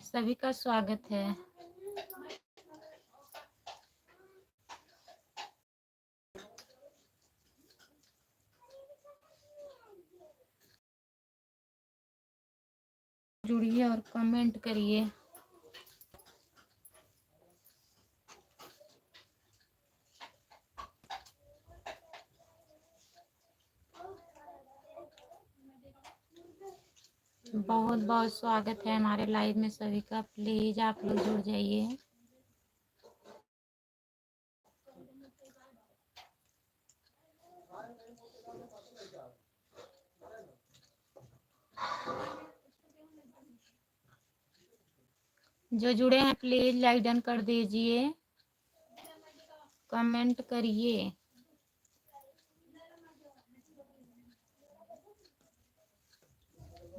सभी का स्वागत है। जुड़िए और कमेंट करिए। बहुत बहुत स्वागत है हमारे लाइव में सभी का। प्लीज आप लोग जुड़ जाइए। जो जुड़े हैं प्लीज लाइक डन कर दीजिए, कमेंट करिए।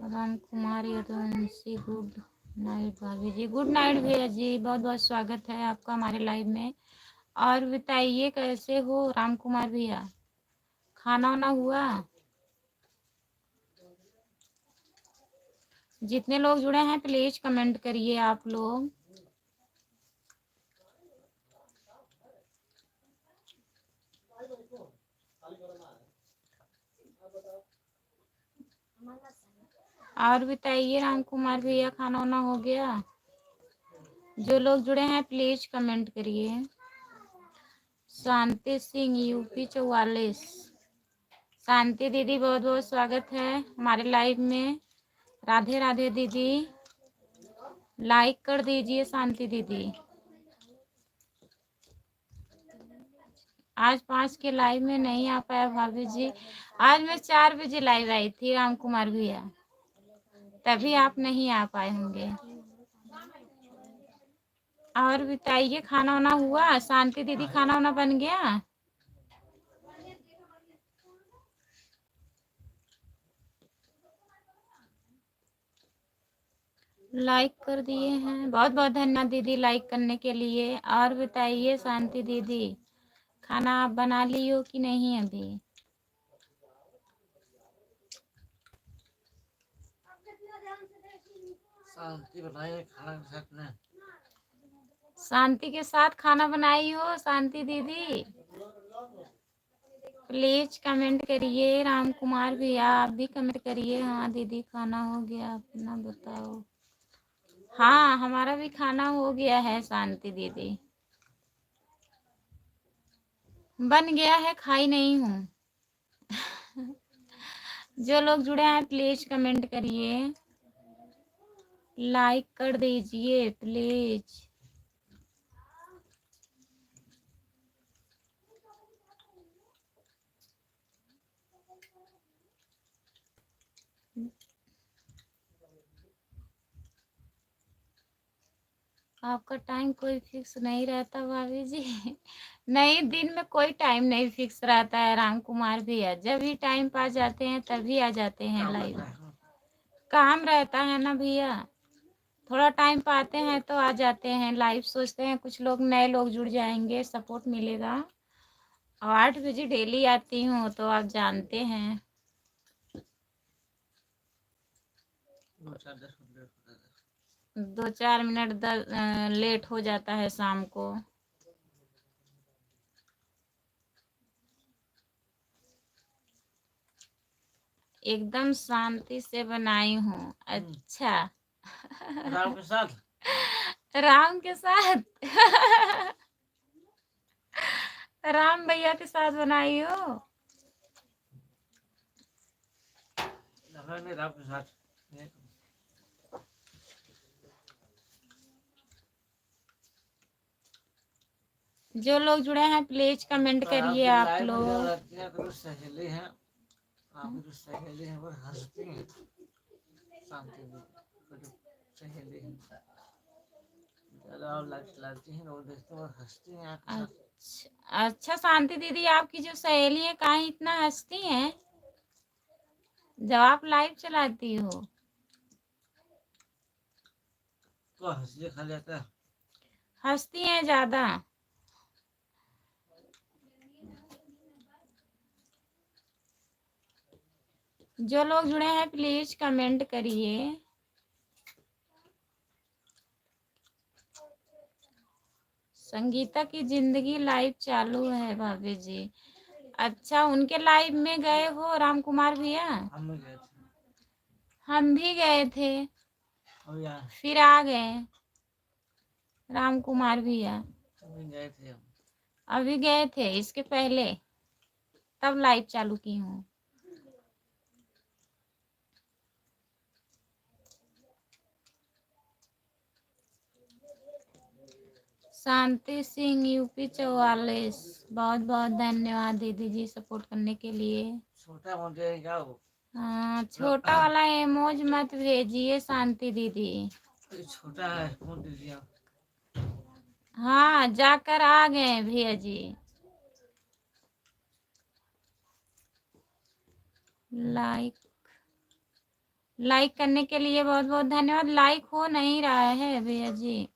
राम कुमार यदुवंशी गुड नाइट भाभी जी। गुड नाइट भैया जी, बहुत बहुत स्वागत है आपका हमारे लाइव में। और बताइए कैसे हो राम कुमार भैया, खाना वाना हुआ? जितने लोग जुड़े हैं प्लीज कमेंट करिए आप लोग। और बताइए राम कुमार भैया, खाना वाना हो गया? जो लोग जुड़े हैं प्लीज कमेंट करिए। शांति सिंह यूपी 44। शांति दीदी बहुत बहुत स्वागत है हमारे लाइव में। राधे राधे दीदी, लाइक कर दीजिए शांति दीदी। आज 5 के लाइव में नहीं आ पाया भाभी जी। आज मैं 4 बजे लाइव आई थी राम कुमार भैया, तभी आप नहीं आ पाए होंगे। और बताइए खाना वाना हुआ? शांति दीदी खाना वाना बन गया? लाइक कर दिए हैं, बहुत बहुत धन्यवाद दीदी लाइक करने के लिए। और बताइए शांति दीदी, खाना आप बना ली हो कि नहीं अभी? शांति बनाइए खाना के साथ में। शांति के साथ खाना बनाई हो शांति दीदी? प्लीज कमेंट करिए। राम कुमार भैया आप भी कमेंट करिए। हाँ दीदी खाना हो गया, अपना बताओ। हाँ हमारा भी खाना हो गया है शांति दीदी, बन गया है, खाई नहीं हूँ। जो लोग जुड़े हैं प्लीज कमेंट करिए, लाइक कर दीजिए प्लीज। आपका टाइम कोई फिक्स नहीं रहता भाभी जी? नहीं, दिन में कोई टाइम नहीं फिक्स रहता है राम कुमार भैया। जब भी टाइम पा जाते हैं तभी आ जाते हैं लाइव। काम रहता है ना भैया, थोड़ा टाइम पाते हैं तो आ जाते हैं लाइव। सोचते हैं कुछ लोग नए लोग जुड़ जाएंगे, सपोर्ट मिलेगा। और 8 बजे डेली आती हूँ तो आप जानते हैं। 2-4 मिनट लेट हो जाता है शाम को। एकदम शांति से बनाई हूँ। अच्छा राम के साथ। राम के साथ राम भैया के साथ बनाई हो? राम के साथ। जो लोग जुड़े हैं प्लीज कमेंट करिए आप लोग। सहेली है, आपकी जो सहेली है वो हंसती है। शांति सहेली है, लगती है, वो देखते वो हंसती है। अच्छा शांति दीदी, आपकी जो सहेली है कहाँ इतना हंसती हैं जब आप लाइव चलाती हो? तो हंसी खा जाता है। हंसती हैं ज्यादा। जो लोग जुड़े हैं प्लीज कमेंट करिए। संगीता की जिंदगी लाइव चालू है भाभी जी। अच्छा, उनके लाइव में गए हो राम कुमार भैया? हम भी गए थे। हम भी गए थे, और यार फिर आ गए राम कुमार भैया। हम भी गए थे हम। अभी गए थे इसके पहले, तब लाइव चालू की हूँ। शांति सिंह यूपी 44, बहुत बहुत धन्यवाद दीदी जी सपोर्ट करने के लिए। छोटा मोटे क्या हो, हाँ, छोटा वाला इमोज मत भेजिए शांति दीदी। ये छोटा है, फोन दीजिए आप। हाँ, जाकर आ गए भैया जी। लाइक करने के लिए बहुत बहुत धन्यवाद। लाइक हो नहीं रहा है भैया जी,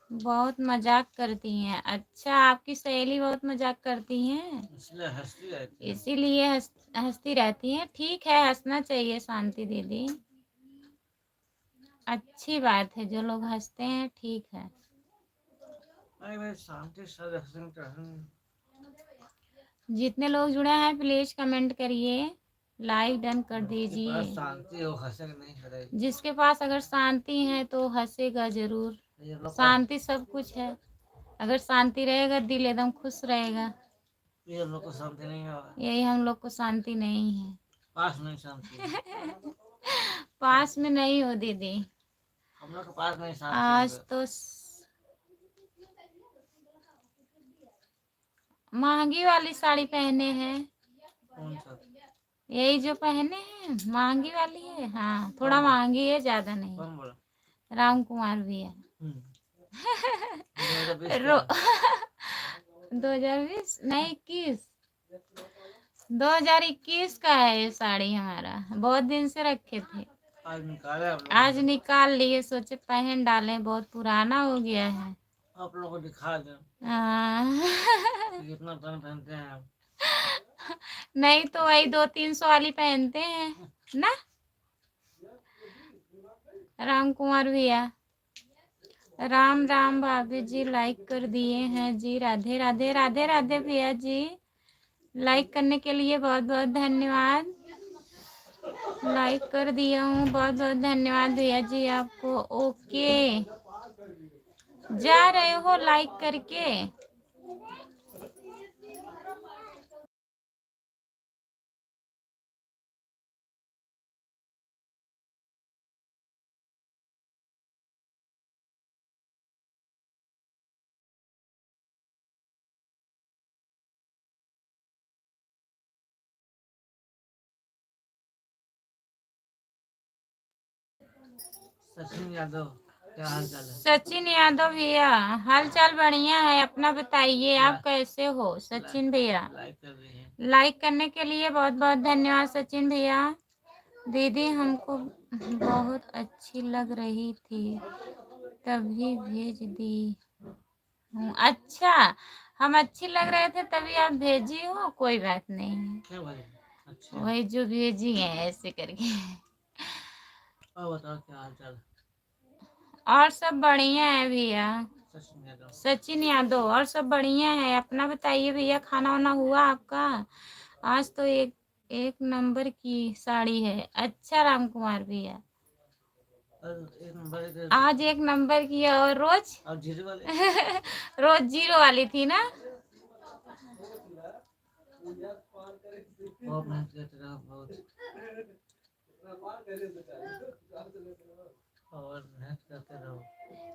बहुत मजाक करती हैं। अच्छा, आपकी सहेली बहुत मजाक करती हैं, इसलिए हंसती रहती है। इसीलिए हंसती रहती हैं। ठीक है, हंसना चाहिए शांति दीदी, अच्छी बात है। जो लोग हंसते हैं ठीक है। अरे भाई शांति सर हंसने जितने लोग जुड़े हैं प्लीज कमेंट करिए, लाइक डन कर दीजिए। शांति हो, हंसे नहीं करेगी। जिसके पास अगर शांति है तो हंसेगा जरूर। ये लोग शांति सब कुछ है, अगर शांति रहेगा दिल एकदम खुश रहेगा। ये लोग को शांति नहीं है, यही हम लोग को शांति नहीं है। पास नहीं शांति है। पास में नहीं हो दीदी, हम लोग के पास नहीं शांति आज है। तो महंगी वाली साड़ी पहने हैं। कौन सा? यही जो पहने हैं महंगी वाली है। हाँ, थोड़ा कौन? महंगी है, ज्यादा नहीं। कौन बोला? राम कुमार भी है। 2020 रो का 2020 नहीं 21, 2021 का है ये साड़ी हमारा, बहुत दिन से रखे थे, आज निकाले आप लोग। आज निकाल लिए, सोचे पहन डालें, बहुत पुराना हो गया है। आप लोग को दिखा दें हाँ। कितना टन पहनते हैं आप। नहीं तो वही 200-300 वाली पहनते हैं ना राम कुमार भैया। राम राम भाभी जी, लाइक कर दिए हैं जी। राधे राधे, राधे राधे भैया जी, लाइक करने के लिए बहुत बहुत धन्यवाद। लाइक कर दिया हूँ, बहुत बहुत धन्यवाद भैया जी आपको। ओके, जा रहे हो लाइक करके? सचिन यादव, क्या हाल चाल है? सचिन यादव भैया, हाल चाल बढ़िया है, अपना बताइए आप कैसे हो सचिन भैया? लाइक कर रही है। लाइक करने के लिए बहुत बहुत धन्यवाद सचिन भैया। दीदी हमको बहुत अच्छी लग रही थी तभी भेज दी हूँ। अच्छा, हम अच्छी लग रहे थे तभी आप भेजी हो, कोई बात नहीं। क्या भाई? अच्छा, वही जो भेजी है ऐसे करके। और बताओ क्या हाल चाल? और सब बढ़िया है भैया। सचिन यादव, सचिन यादव, और सब बढ़िया है, अपना बताइए भैया। खाना वाना हुआ आपका? आज तो एक एक नंबर की साड़ी है। अच्छा राम कुमार भैया, एक नंबर आज एक नंबर की है, और रोज और जीरो वाले रोज जीरो वाली थी ना। बहुत मेहनत करते रहो, बहुत और मेहनत करते रहो।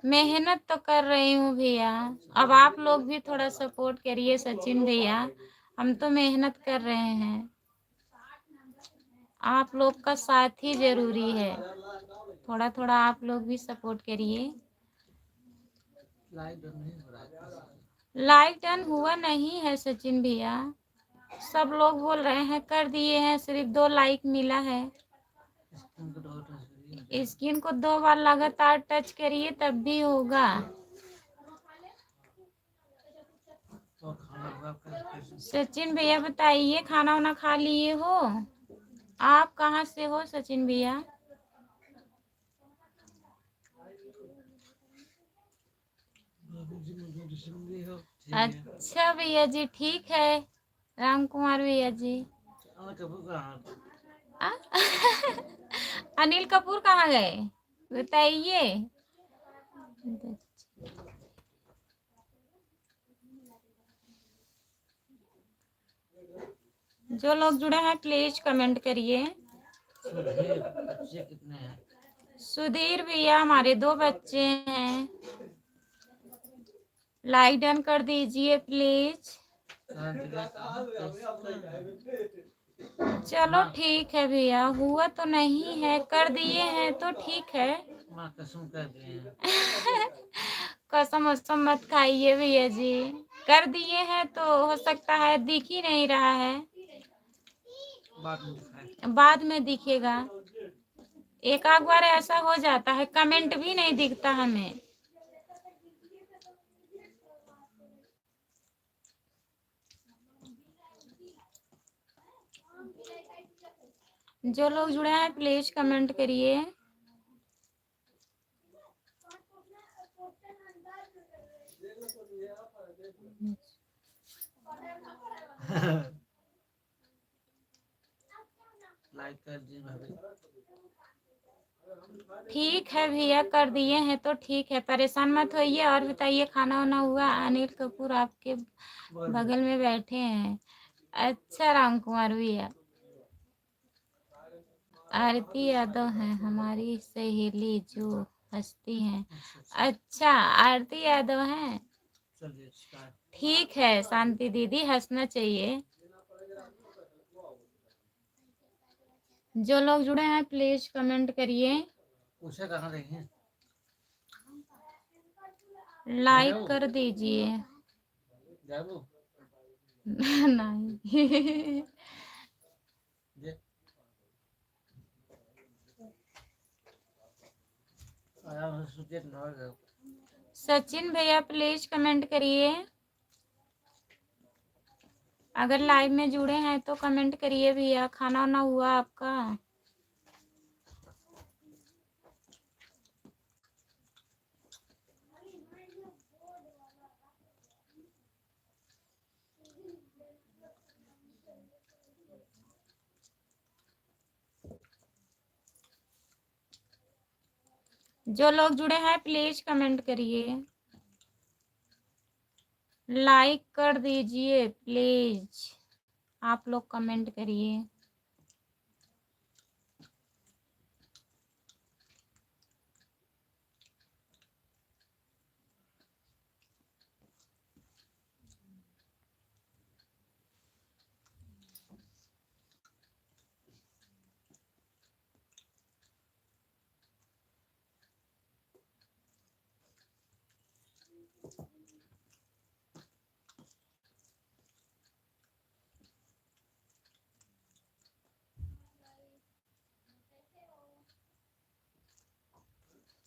मेहनत तो कर रही हूँ भैया, अब आप लोग भी थोड़ा सपोर्ट करिए सचिन भैया, हम तो मेहनत कर रहे हैं, आप लोग का साथ ही जरूरी है। थोड़ा थोड़ा आप लोग भी सपोर्ट करिए। लाइक डन नहीं हो रहा है। लाइक डन हुआ नहीं है सचिन भैया, सब लोग बोल रहे हैं कर दिए हैं, सिर्फ 2 लाइक मिला है। स्क्रीन को 2 बार लगातार टच करिए तब भी होगा। सचिन भैया बताइए, खाना वाना खा लिए हो? आप कहाँ से हो सचिन भैया? जी मुझे डिसम्बरी हो ठीक है। अच्छा भैया जी, ठीक है राम कुमार भैया जी। अनिल कपूर कहाँ? आ? अनिल कपूर कहाँ गए बताइए। जो लोग जुड़े हैं प्लीज कमेंट करिए। सुधीर बच्चे कितने हैं? सुधीर भैया हमारे 2 बच्चे हैं। लाइक डन कर दीजिए प्लीज। चलो ठीक है भैया, हुआ तो नहीं है, कर दिए हैं तो ठीक है। माँ कसम कर दिए हैं। कसम वसम मत खाइए भैया जी, कर दिए हैं तो हो सकता है दिख ही नहीं रहा है, बाद में दिखेगा। एक आध बार ऐसा हो जाता है, कमेंट भी नहीं दिखता हमें। जो लोग जुड़े हैं प्लीज कमेंट करिए। लाइक कर दी भाभी। ठीक है भैया, कर दिए हैं तो ठीक है, परेशान मत होइए। और बताइए खाना वाना हुआ? अनिल कपूर आपके बगल में बैठे हैं। अच्छा राम कुमार भैया। आरती यादव है हमारी सहेली जो हंसती हैं। अच्छा आरती यादव हैं, ठीक है शांति दीदी, हंसना चाहिए। जो लोग जुड़े हैं प्लीज कमेंट करिए, उसे कहाँ रही हैं? लाइक कर दीजिए। नहीं सचिन भैया प्लीज कमेंट करिए। अगर लाइव में जुड़े हैं तो कमेंट करिए भैया। खाना वाना हुआ आपका? जो लोग जुड़े हैं प्लीज कमेंट करिए, लाइक कर दीजिए प्लीज। आप लोग कमेंट करिए।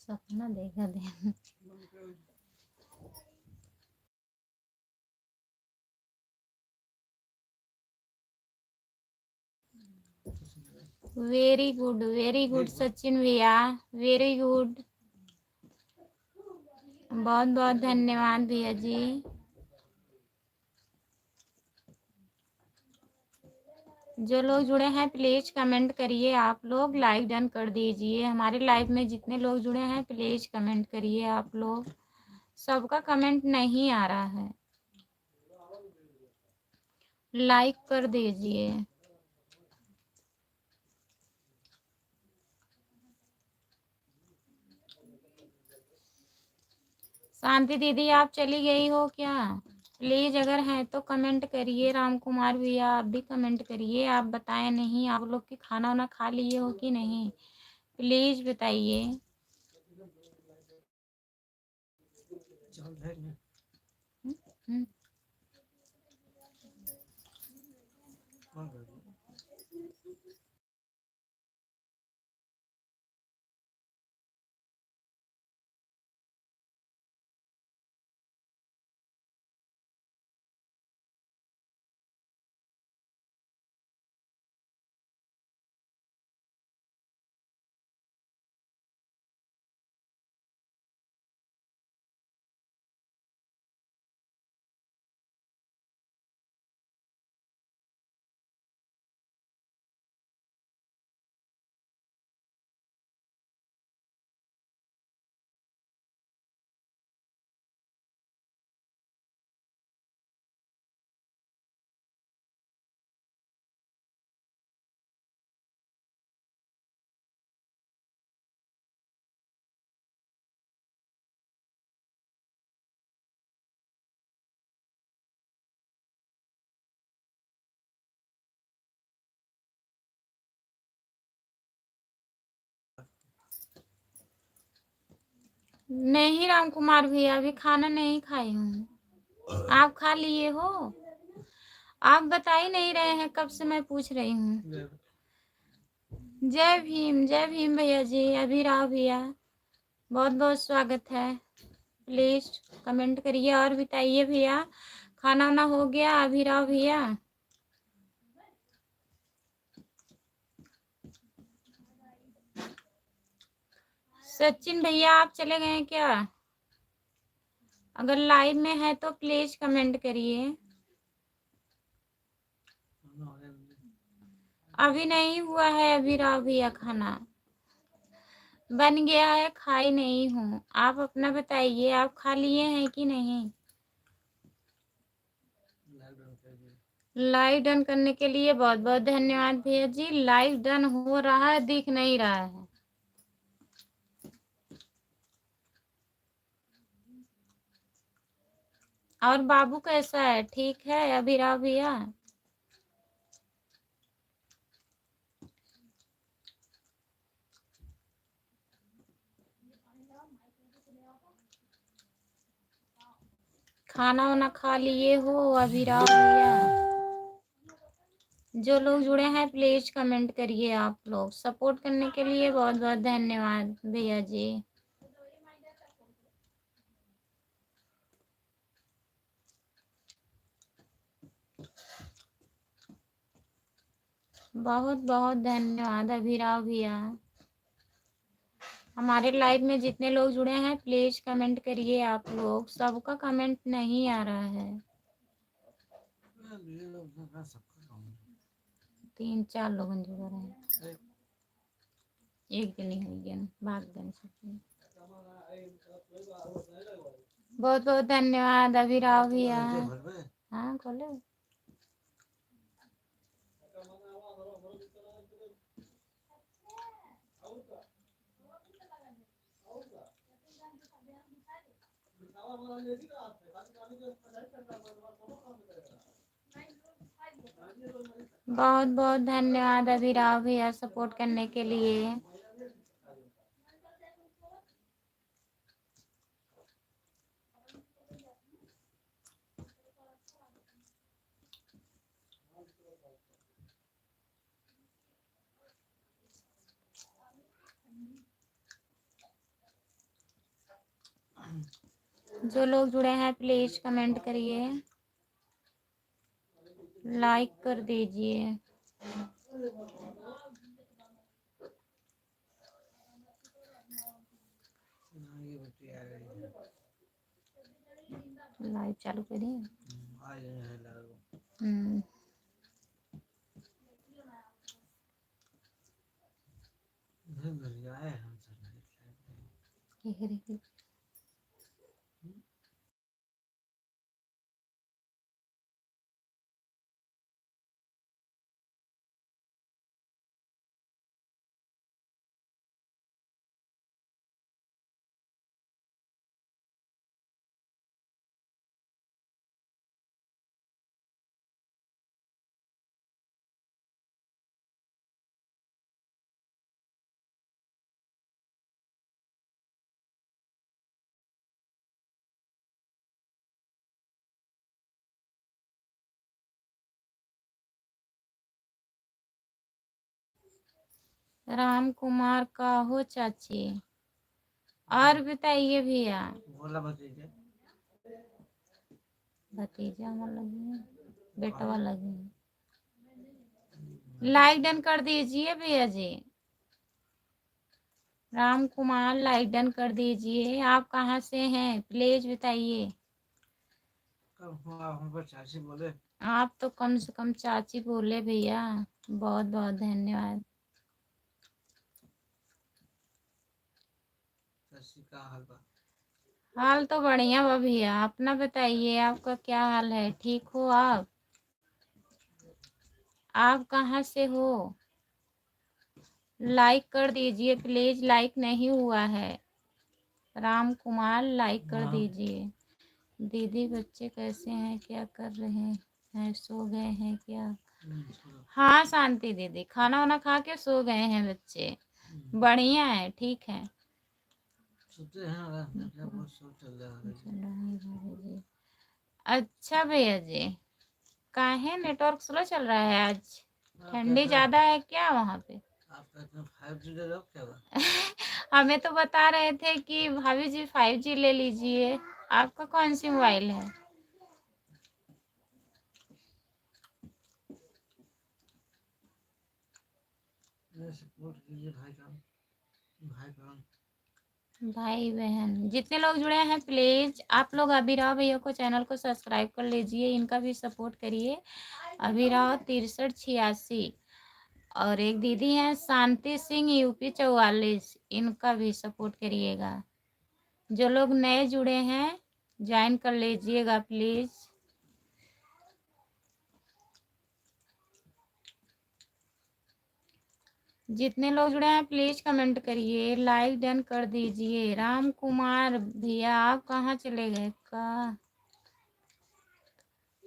सपना देखा दे। वेरी गुड सचिन भैया, वेरी गुड। बहुत बहुत धन्यवाद भैया जी। जो लोग जुड़े हैं प्लीज कमेंट करिए। आप लोग लाइक डन कर दीजिए। हमारे लाइव में जितने लोग जुड़े हैं प्लीज कमेंट करिए। आप लोग सबका कमेंट नहीं आ रहा है, लाइक कर दीजिए। शांति दीदी आप चली गई हो क्या? प्लीज अगर है तो कमेंट करिए। राम कुमार भैया आप भी कमेंट करिए। आप बताएं नहीं, आप लोग की खाना वाना खा लिए हो कि नहीं, प्लीज बताइए। नहीं राम कुमार भैया, अभी खाना नहीं खाई हूँ। आप खा लिए हो? आप बता ही नहीं रहे हैं, कब से मैं पूछ रही हूँ। जय भीम भैया जी, अभिराव भैया बहुत बहुत स्वागत है। प्लीज कमेंट करिए और बताइए भैया, खाना वाना हो गया अभिराव भैया? सचिन भैया आप चले गए क्या? अगर लाइव में है तो प्लीज कमेंट करिए। अभी नहीं हुआ है अभिराव भैया, खाना बन गया है, खाई नहीं हूँ। आप अपना बताइए, आप खा लिए हैं कि नहीं? लाइव डन करने के लिए बहुत बहुत धन्यवाद भैया जी। लाइव डन हो रहा है, दिख नहीं रहा है। और बाबू कैसा है? ठीक है अभिराव भैया? खाना वाना खा लिए हो अभिराव भैया? जो लोग जुड़े हैं प्लीज कमेंट करिए। आप लोग सपोर्ट करने के लिए बहुत बहुत धन्यवाद भैया जी। बहुत बहुत धन्यवाद अभिराव भैया। हमारे लाइव में जितने लोग जुड़े हैं प्लीज कमेंट करिए। आप लोग सबका कमेंट नहीं आ रहा है। 3-4 लोग जुड़ रहे हैं, एक दिन ही हो गया भाग देने से। बहुत बहुत धन्यवाद अभिराव भैया। हाँ खोलो। बहुत बहुत धन्यवाद अभिराव भैया सपोर्ट करने के लिए। जो लोग जुड़े हैं प्लीज कमेंट करिए, लाइक कर दीजिए। लाइव चालू करिए। राम कुमार का हो चाची। और बताइए भैया। बोला भतीजा लगी, बेटवा लगी। लाइक डन कर दीजिए भैया जी। राम कुमार लाइक डन कर दीजिए। आप कहाँ से हैं प्लीज बताइए। चाची बोले, आप तो कम से कम चाची बोले भैया। बहुत बहुत धन्यवाद। हाल तो बढ़िया बा भैया, अपना बताइए आपका क्या हाल है? ठीक हो आप? आप कहाँ से हो? लाइक कर दीजिए प्लीज, लाइक नहीं हुआ है। राम कुमार लाइक कर दीजिए। दीदी बच्चे कैसे हैं, क्या कर रहे हैं, सो गए हैं क्या? हाँ शांति दीदी, खाना वाना खा के सो गए हैं बच्चे। बढ़िया है, ठीक है। सोते हैं क्या बहुत शोर चल रहा है चल रहा है भाभी जी। अच्छा भैया जी, काहे नेटवर्क स्लो चल रहा है आज? ठंडी ज्यादा है क्या वहाँ पे? आप कहते हैं 5G ले लो क्या बात? हमें तो बता रहे थे कि भाभी जी 5G ले लीजिए। आपका कौन सी मोबाइल है? सपोर्ट कीजिए भाई बहन। भाई बहन जितने लोग जुड़े हैं प्लीज आप लोग अभिराव भैया को चैनल को सब्सक्राइब कर लीजिए, इनका भी सपोर्ट करिए। अभिराव 6386 और एक दीदी हैं शांति सिंह यूपी 44, इनका भी सपोर्ट करिएगा। जो लोग नए जुड़े हैं ज्वाइन कर लीजिएगा प्लीज। जितने लोग जुड़े हैं प्लीज कमेंट करिए, लाइक डन कर दीजिए। राम कुमार भैया आप कहाँ चले गए?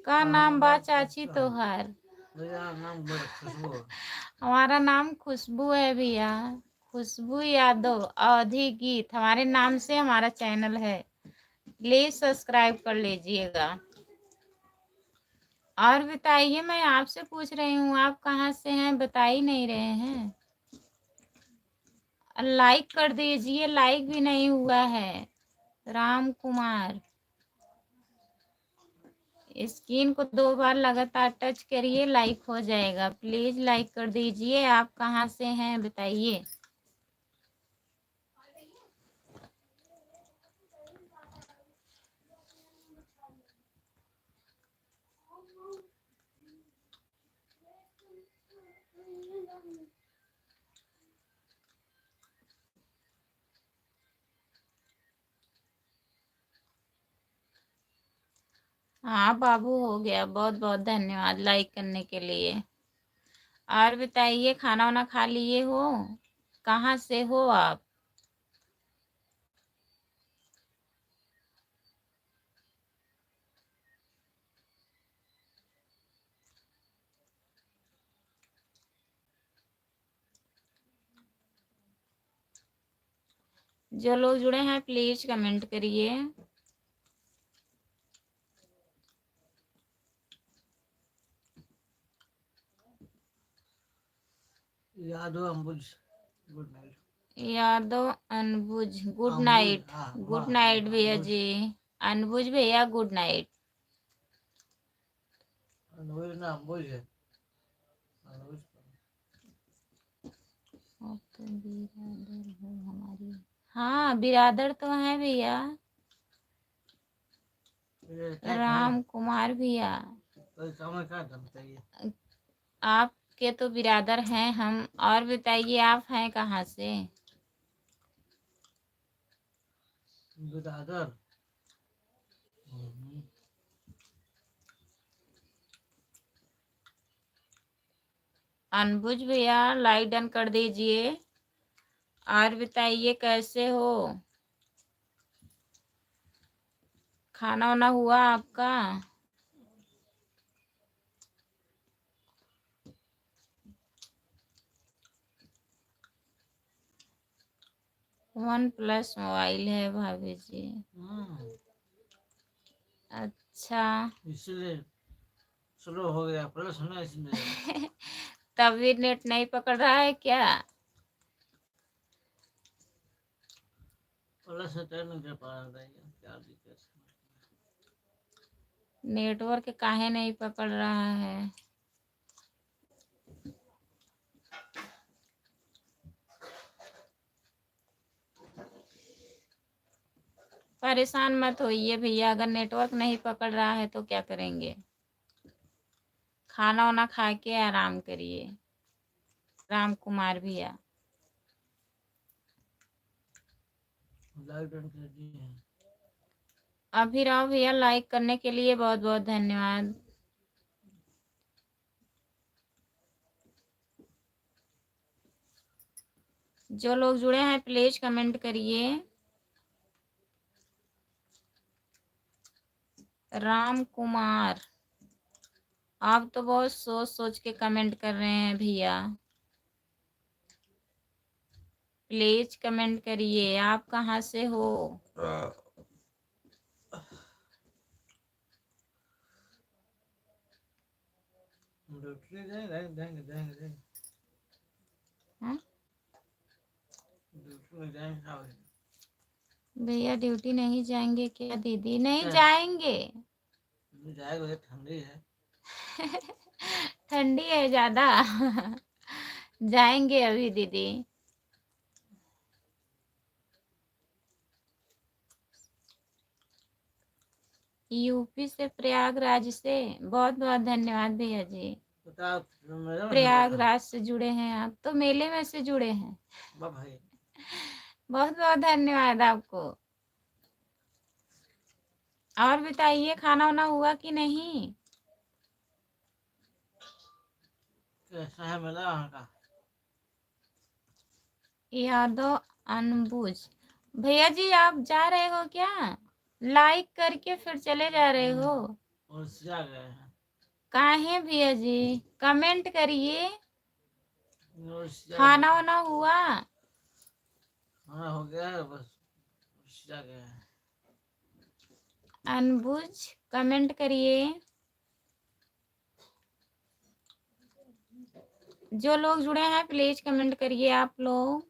का नाम बा चाची तोहार? मेरा नाम खुशबू। हमारा नाम खुशबू है भैया, खुशबू यादव अवधि गीत हमारे नाम से हमारा चैनल है, प्लीज सब्सक्राइब कर लीजिएगा। और बताइए, मैं आपसे पूछ रही हूँ आप कहाँ से हैं, बता ही नहीं रहे हैं। लाइक कर दीजिए, लाइक भी नहीं हुआ है। राम कुमार स्क्रीन को 2 बार लगातार टच करिए, लाइक हो जाएगा। प्लीज लाइक कर दीजिए। आप कहाँ से हैं बताइए। हाँ बाबू हो गया, बहुत बहुत धन्यवाद लाइक करने के लिए। और बताइए खाना वाना खा लिए हो? कहाँ से हो आप? जो लोग जुड़े हैं प्लीज कमेंट करिए। यादव अंबुज गुड नाइट। यादव अनबुज गुड अंबुज नाइट। हाँ गुड वाह नाइट भैया अंबुज जी। अनबुज भैया गुड नाइट। अंबुज ना अंबुज है अंबुज। आप तो बिरादर हो हमारी। हाँ बिरादर तो है भैया। ये क्या है राम कुमार भैया तो काम है क्या बताइए। आपके तो बिरादर हैं हम। और बताइए आप हैं कहाँ से? बिरादर अनबुज भैया लाइक डन कर दीजिए। और बताइए कैसे हो? खाना वाना हुआ आपका? OnePlus मोबाइल है भाभी जी। अच्छा इसलिए स्लो हो गया प्लस होना इसलिए। तभी नेट नहीं पकड़ रहा है क्या? प्लस है नहीं कर पा रहा था क्या दिक्कत है। नेटवर्क काहे नहीं पकड़ रहा है? परेशान मत होइए भैया, अगर नेटवर्क नहीं पकड़ रहा है तो क्या करेंगे। खाना वाना खा के आराम करिए। राम कुमार भैया लाइट ऑन कर दी है। अभिराव भैया लाइक करने के लिए बहुत बहुत धन्यवाद। जो लोग जुड़े हैं प्लीज कमेंट करिए। राम कुमार आप तो बहुत सोच सोच के कमेंट कर रहे हैं भैया। प्लीज कमेंट करिए, आप कहाँ से हो। ड्यूटी जाएंगे हाँ? ड्यूटी में जाएंगे क्या होगा? भैया ड्यूटी नहीं जाएंगे क्या दीदी? नहीं क्या? जाएंगे। जाएगा, ठंडी है। ठंडी है ज्यादा। जाएंगे अभी दीदी। यूपी से, प्रयागराज से। बहुत बहुत धन्यवाद भैया जी। बताओ मेरा प्रयागराज से जुड़े हैं आप, तो मेले में से जुड़े हैं। भाई। बहुत बहुत धन्यवाद आपको। और बताइए, खाना वाना हुआ कि नहीं? कैसा है मेला वहाँ का? यादव अनबुझ। भैया जी आप जा रहे हो क्या? लाइक करके फिर चले जा रहे हो? और जा गए हैं। काहे भैया जी, कमेंट करिए। और खाना वाना हुआ? हाँ हो गया है, बस जा गए हैं। अनबुझ कमेंट करिए। जो लोग जुड़े हैं प्लीज कमेंट करिए आप लोग।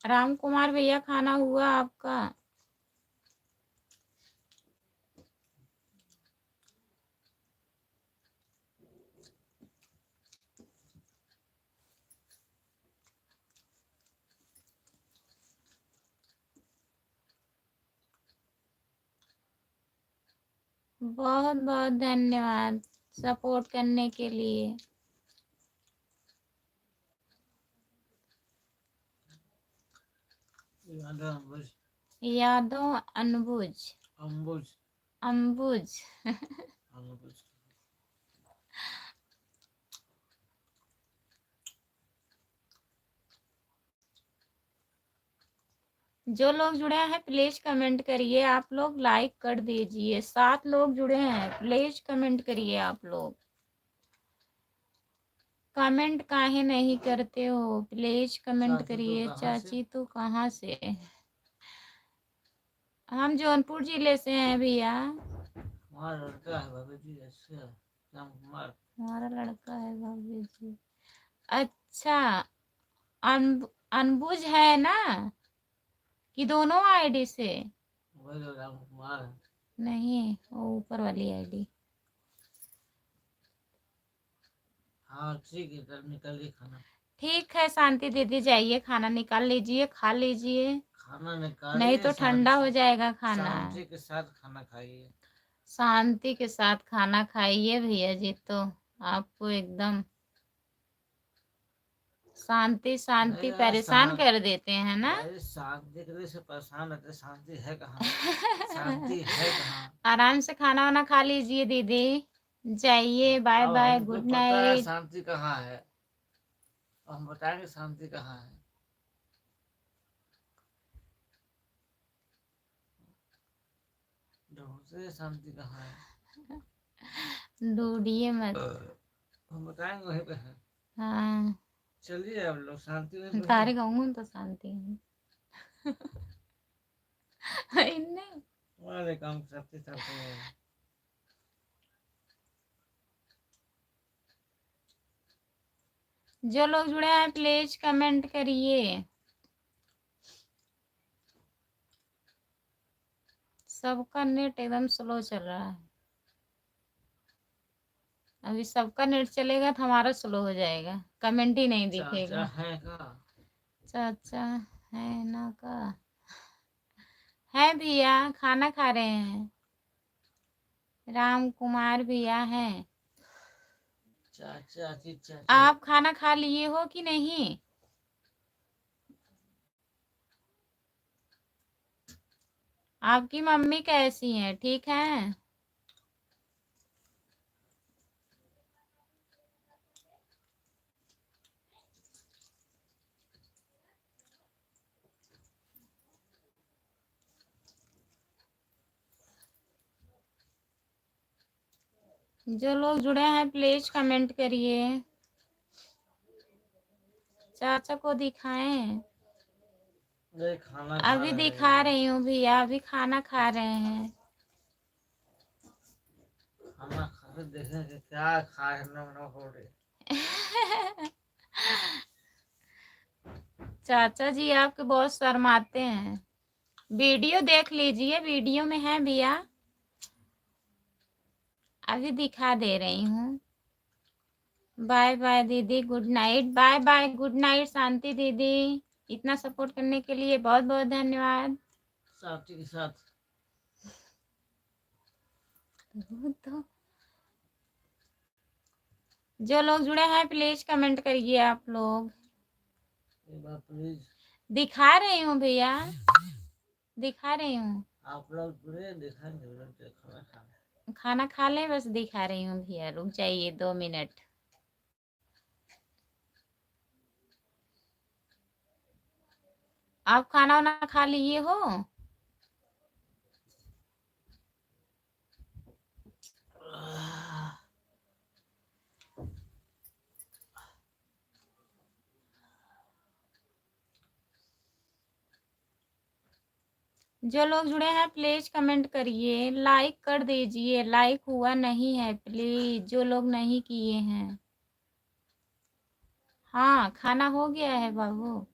राम कुमार भैया खाना हुआ आपका? बहुत बहुत धन्यवाद सपोर्ट करने के लिए। यादव अनबुझ। अम्बुज अम्बुज। अम्बुज। जो लोग जुड़े हैं प्लीज कमेंट करिए। आप लोग लाइक कर दीजिए। 7 लोग जुड़े हैं, प्लीज कमेंट करिए आप लोग। कमेंट काहे नहीं करते हो? प्लीज कमेंट करिए। चाची तो कहाँ से? हम जौनपुर जिले से हैं भैया। हमारा लड़का है भाभी जी, अच्छा राम कुमार। हमारा लड़का है भाभी जी। अच्छा, अनबुझ है ना कि दोनों आईडी से? वही लोग राम कुमार है। नहीं, वो ऊपर वाली आईडी। हाँ ठीक है, कल निकलिए खाना। ठीक है शांति दीदी, जाइए खाना निकाल लीजिए, खा लीजिए। खाना निकालिए, नहीं तो ठंडा हो जाएगा खाना। शांति के साथ खाना खाइए। शांति के साथ खाना खाइए भैया जी, तो आपको एकदम शांति शांति नहीं, परेशान कर देते हैं ना। अरे शांति के लिए से परेशान रहते, शांति है कहाँ? शांति है कहाँ? आराम से खाना वाना खा लीजिए दीदी। जाइए, बाय अब बाय, हमको गुड पता है नाइट। शांति कहाँ है, अब हम बताएंगे शांति कहाँ है। ढूंढते शांति कहाँ है, ढूंढिए मत। हम बताएंगे वहीं पे है। हाँ, चलिए अब लोग शांति में तो तारे है। कहूँ तो शांति है। इन्हें हमारे काम करते करते हैं। जो लोग जुड़े हैं प्लीज कमेंट करिए। सबका नेट एकदम स्लो चल रहा है। अभी सबका नेट चलेगा तो हमारा स्लो हो जाएगा, कमेंट ही नहीं चाचा दिखेगा। है का? चाचा है ना का? है भैया, खाना खा रहे हैं। राम कुमार भैया हैं। चाचा जी चाचा। आप खाना खा लिए हो कि नहीं? आपकी मम्मी कैसी हैं, ठीक है? जो लोग जुड़े हैं प्लीज कमेंट करिए। चाचा को दिखाएं। ये खाना खा अभी रहे दिखा हैं। रही हूँ भैया, अभी खाना खा रहे हैं। खाना खा के देखें कि क्या खाए न हो रही। चाचा जी आपके बहुत शर्माते हैं। वीडियो देख लीजिए, वीडियो में है भैया, अभी दिखा दे रही हूँ। बाय बाय दीदी, good night. Bye bye, good night Shanti दीदी। इतना सपोर्ट करने के लिए बहुत बहुत धन्यवाद। साथी के साथ तो जो लोग जुड़े हैं प्लीज कमेंट करिए आप लोग। एक बार प्लीज दिखा रही हूँ भैया, दिखा रही हूँ। आप लोग जुड़े देखेंगे खाना खाने। खाना खा लें, बस दिखा रही हूँ भैया, रुक जाइए 2 मिनट। आप खाना वाना खा लिए हो? जो लोग जुड़े हैं प्लीज कमेंट करिए, लाइक कर दीजिए। लाइक हुआ नहीं है प्लीज, जो लोग नहीं किए हैं। हाँ खाना हो गया है बाबू।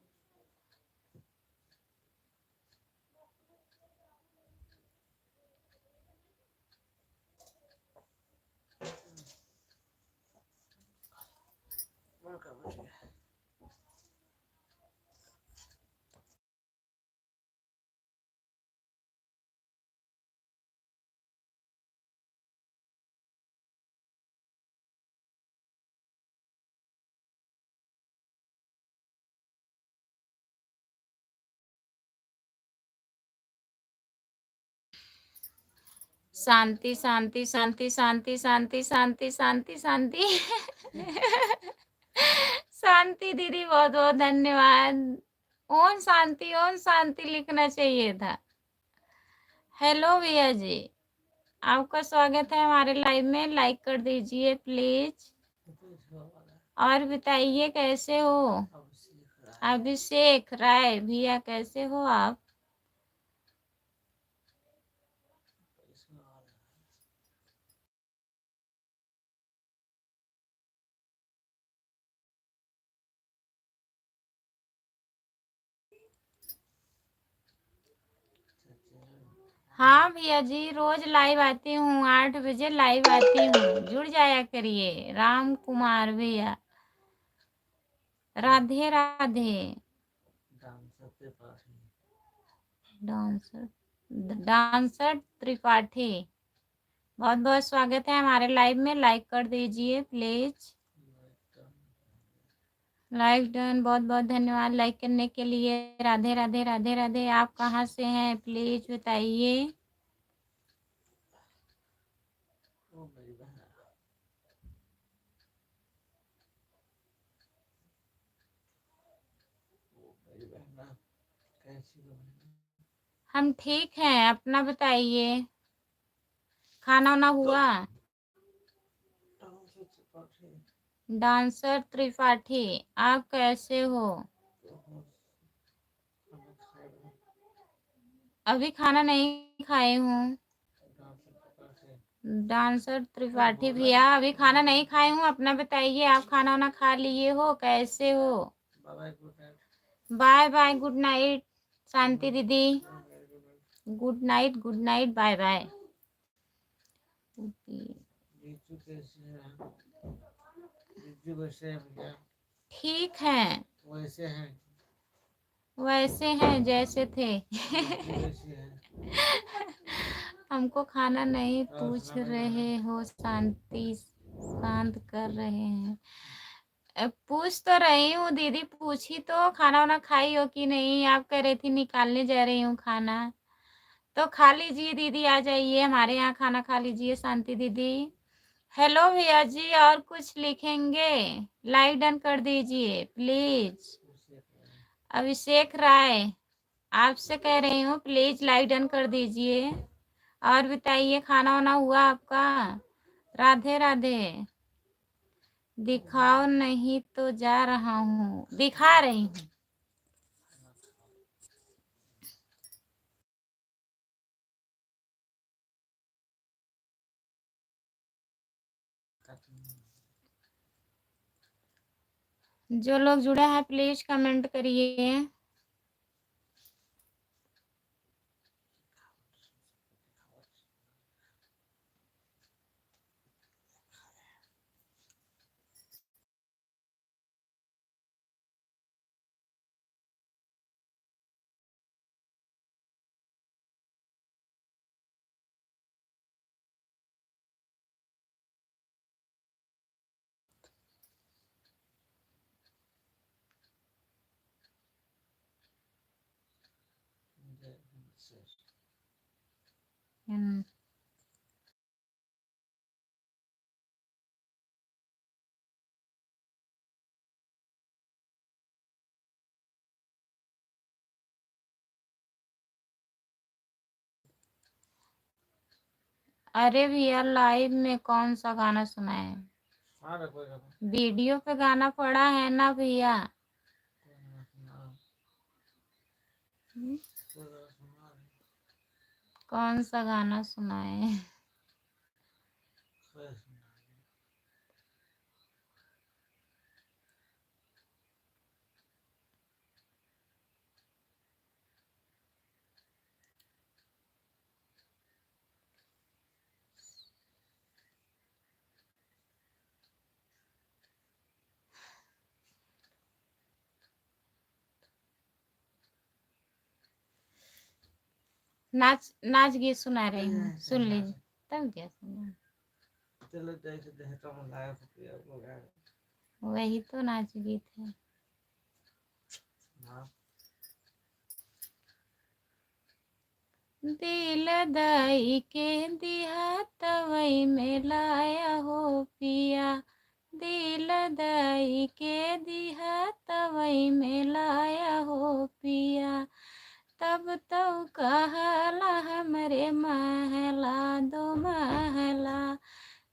शांति शांति शांति शांति शांति शांति शांति शांति। शांति दीदी बहुत बहुत धन्यवाद। ओम शांति लिखना चाहिए था। हेलो भैया जी, आपका स्वागत है हमारे लाइव में। लाइक कर दीजिए प्लीज। और बताइए कैसे हो? अभिषेक राय भैया कैसे हो आप? हाँ भैया जी, रोज लाइव आती हूँ, 8 बजे लाइव आती हूँ, जुड़ जाया करिए। राम कुमार भैया राधे राधे। डांसर डांसर त्रिपाठी, बहुत बहुत स्वागत है हमारे लाइव में। लाइक कर दीजिए प्लीज। लाइक डन, बहुत बहुत धन्यवाद लाइक करने के लिए। राधे राधे राधे राधे। आप कहाँ से हैं प्लीज बताइए। हम ठीक हैं, अपना बताइए। खाना वाना हुआ? डांसर त्रिपाठी आप कैसे हो? अभी खाना नहीं खाई हूँ। डांसर त्रिपाठी भैया अभी खाना नहीं खाई हूँ, अपना बताइए। आप खाना वाना खा लिए हो? कैसे हो? Bye bye, good night Shanti दीदी। Good night good night, bye bye. ठीक है, वैसे हैं जैसे थे। हमको खाना नहीं पूछ रहे हो, शांति शांत कर रहे हैं। पूछ तो रही हूँ दीदी, पूछी तो खाना वाना खाई हो कि नहीं। आप कह रही थी निकालने जा रही हूँ खाना, तो खा लीजिए दीदी, आ जाइए हमारे यहाँ खाना खा लीजिए शांति दीदी। हेलो भैया जी, और कुछ लिखेंगे? लाइक डन कर दीजिए प्लीज। अभिषेक राय आपसे कह रही हूँ, प्लीज लाइक डन कर दीजिए। और बताइए खाना वाना हुआ आपका? राधे राधे। दिखाओ नहीं तो जा रहा हूँ, दिखा रही हूँ। जो लोग जुड़े हैं प्लीज कमेंट करिए। हम्म, अरे भैया लाइव में कौन सा गाना सुनाए? वीडियो पे गाना पड़ा है ना भैया। कौन सा गाना सुनाए? नाच नाच गीत सुना रही हूँ, सुन लीजिए तब क्या सुना। चलो जैसे जैसे कम लाया तो वही तो नाच गीत है। दिल दाई के दिया तवई में लाया हो पिया, दिल दाई के दिया तवई में लाया हो पिया। तब तो कहला हमरे महला दो महला,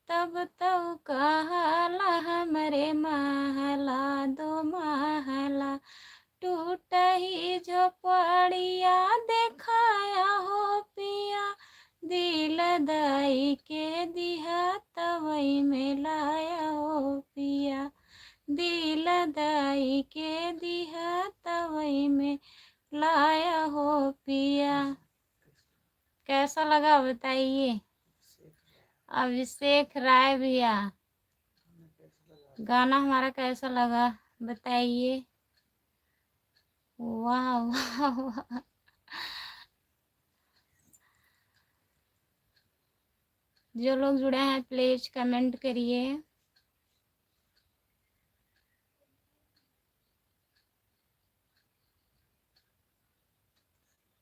तब तो कहला हमरे महला दो महला। टूट ही झोपड़िया देखाया हो पिया, दिल दाई के दिया तवई में लाया हो पिया, दिल दाई के दिया तवई में लाया हो पिया। कैसा लगा बताइए? अभिषेक राय भैया गाना हमारा कैसा लगा बताइए? वाह वाह वाह। जो लोग जुड़े हैं प्लीज कमेंट करिए।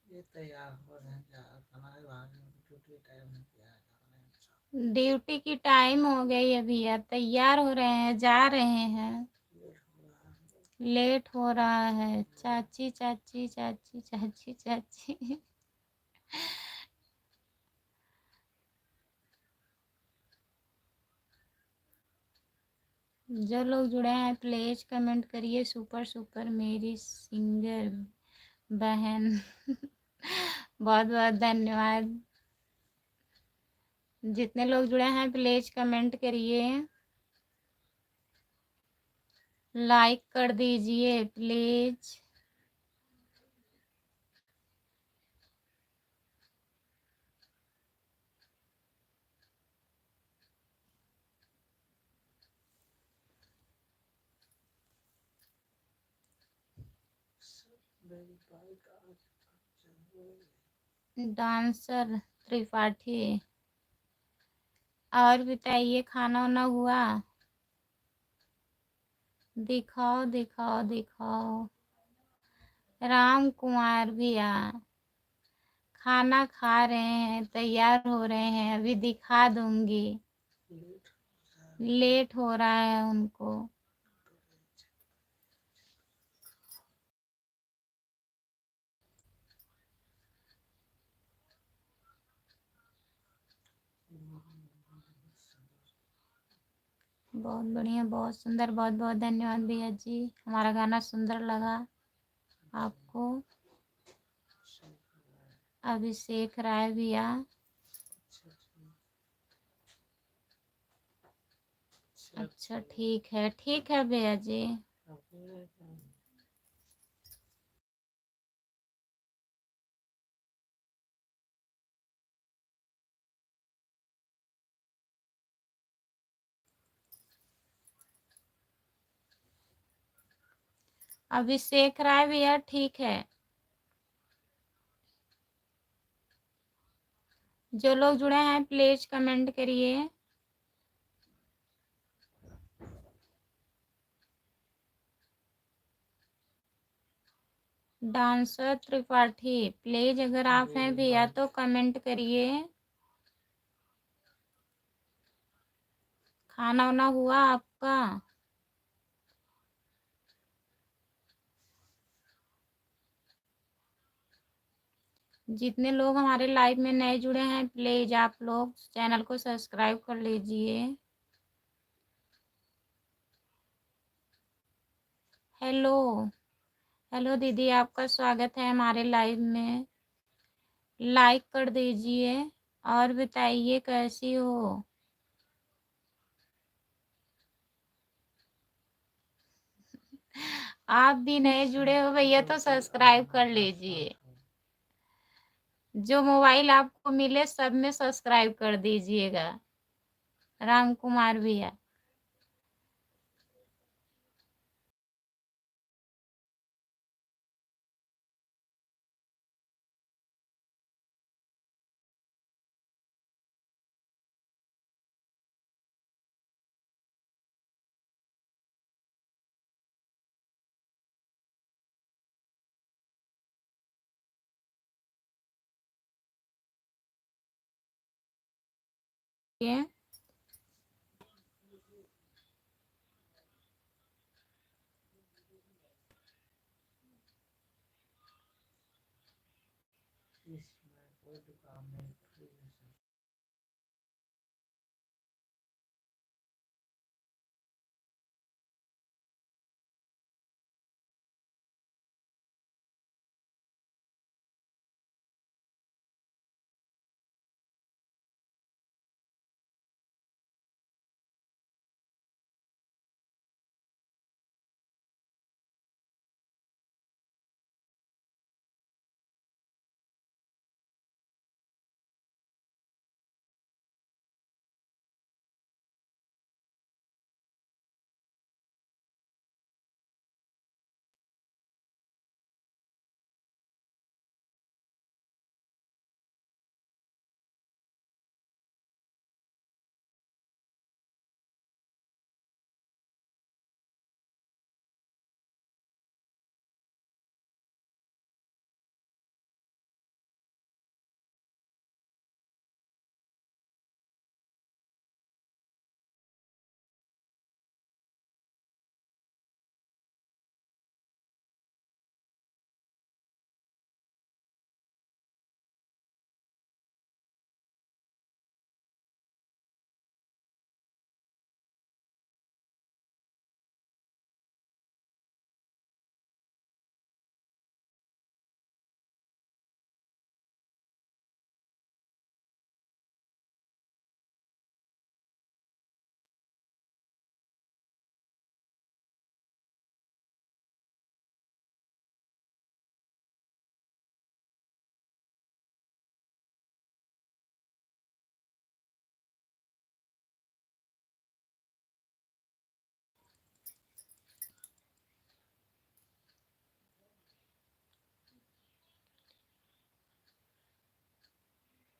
ये तैयार हो रहे हैं हमारे वहाँ ड्यूटी टाइम है क्या ड्यूटी की टाइम हो गई है भैया, तैयार हो रहे हैं, जा रहे हैं। लेट हो रहा है। चाची चाची चाची चाची चाची। जो लोग जुड़े हैं प्लीज कमेंट करिए। सुपर सुपर मेरी सिंगर बहन। बहुत बहुत धन्यवाद। जितने लोग जुड़े हैं प्लीज कमेंट करिए, लाइक कर दीजिए प्लीज। डांसर त्रिपाठी। और बताइए खाना वाना हुआ? दिखाओ दिखाओ दिखाओ। राम कुमार भैया खाना खा रहे हैं, तैयार हो रहे हैं, अभी दिखा दूंगी। लेट हो रहा है उनको। बहुत बढ़िया, बहुत सुंदर, बहुत बहुत धन्यवाद भैया जी। हमारा गाना सुंदर लगा आपको। अभिषेक राय भैया, अच्छा ठीक है भैया जी। अभिषेक राय भैया ठीक है। जो लोग जुड़े हैं प्लीज कमेंट करिए। डांसर त्रिपाठी प्लीज अगर आप हैं भैया तो कमेंट करिए। खाना वाना हुआ आपका? जितने लोग हमारे लाइव में नए जुड़े हैं प्लीज आप लोग चैनल को सब्सक्राइब कर लीजिए। हेलो हेलो दीदी, आपका स्वागत है हमारे लाइव में। लाइक कर दीजिए और बताइए कैसी हो। आप भी नए जुड़े हो भैया तो सब्सक्राइब कर लीजिए। जो मोबाइल आपको मिले सब में सब्सक्राइब कर दीजिएगा। राम कुमार भैया, ये कोई दुकान नहीं फ्री है।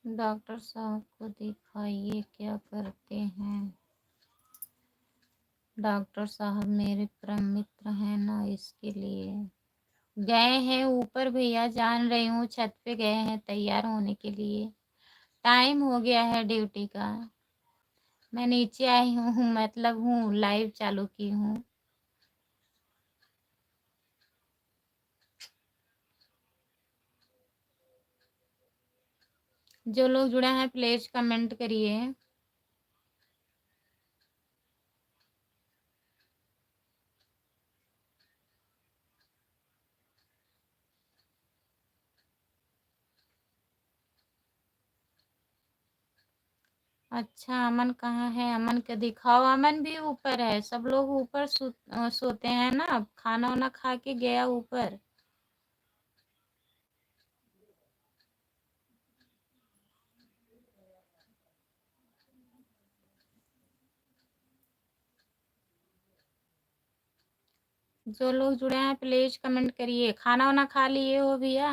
डॉक्टर साहब को दिखाइए क्या करते हैं। डॉक्टर साहब मेरे परम मित्र हैं ना, इसके लिए गए हैं ऊपर भैया, जान रही हूँ छत पे गए हैं तैयार होने के लिए। टाइम हो गया है ड्यूटी का। मैं नीचे आई हूँ मतलब हूँ लाइव चालू की हूँ। जो लोग जुड़े हैं प्लीज कमेंट करिए। अच्छा, अमन कहाँ है? अमन को दिखाओ। अमन भी ऊपर है, सब लोग ऊपर सोते हैं ना। खाना वाना खा के गया ऊपर। जो लोग जुड़े हैं प्लीज कमेंट करिए। खाना वाना खा लिए हो भैया?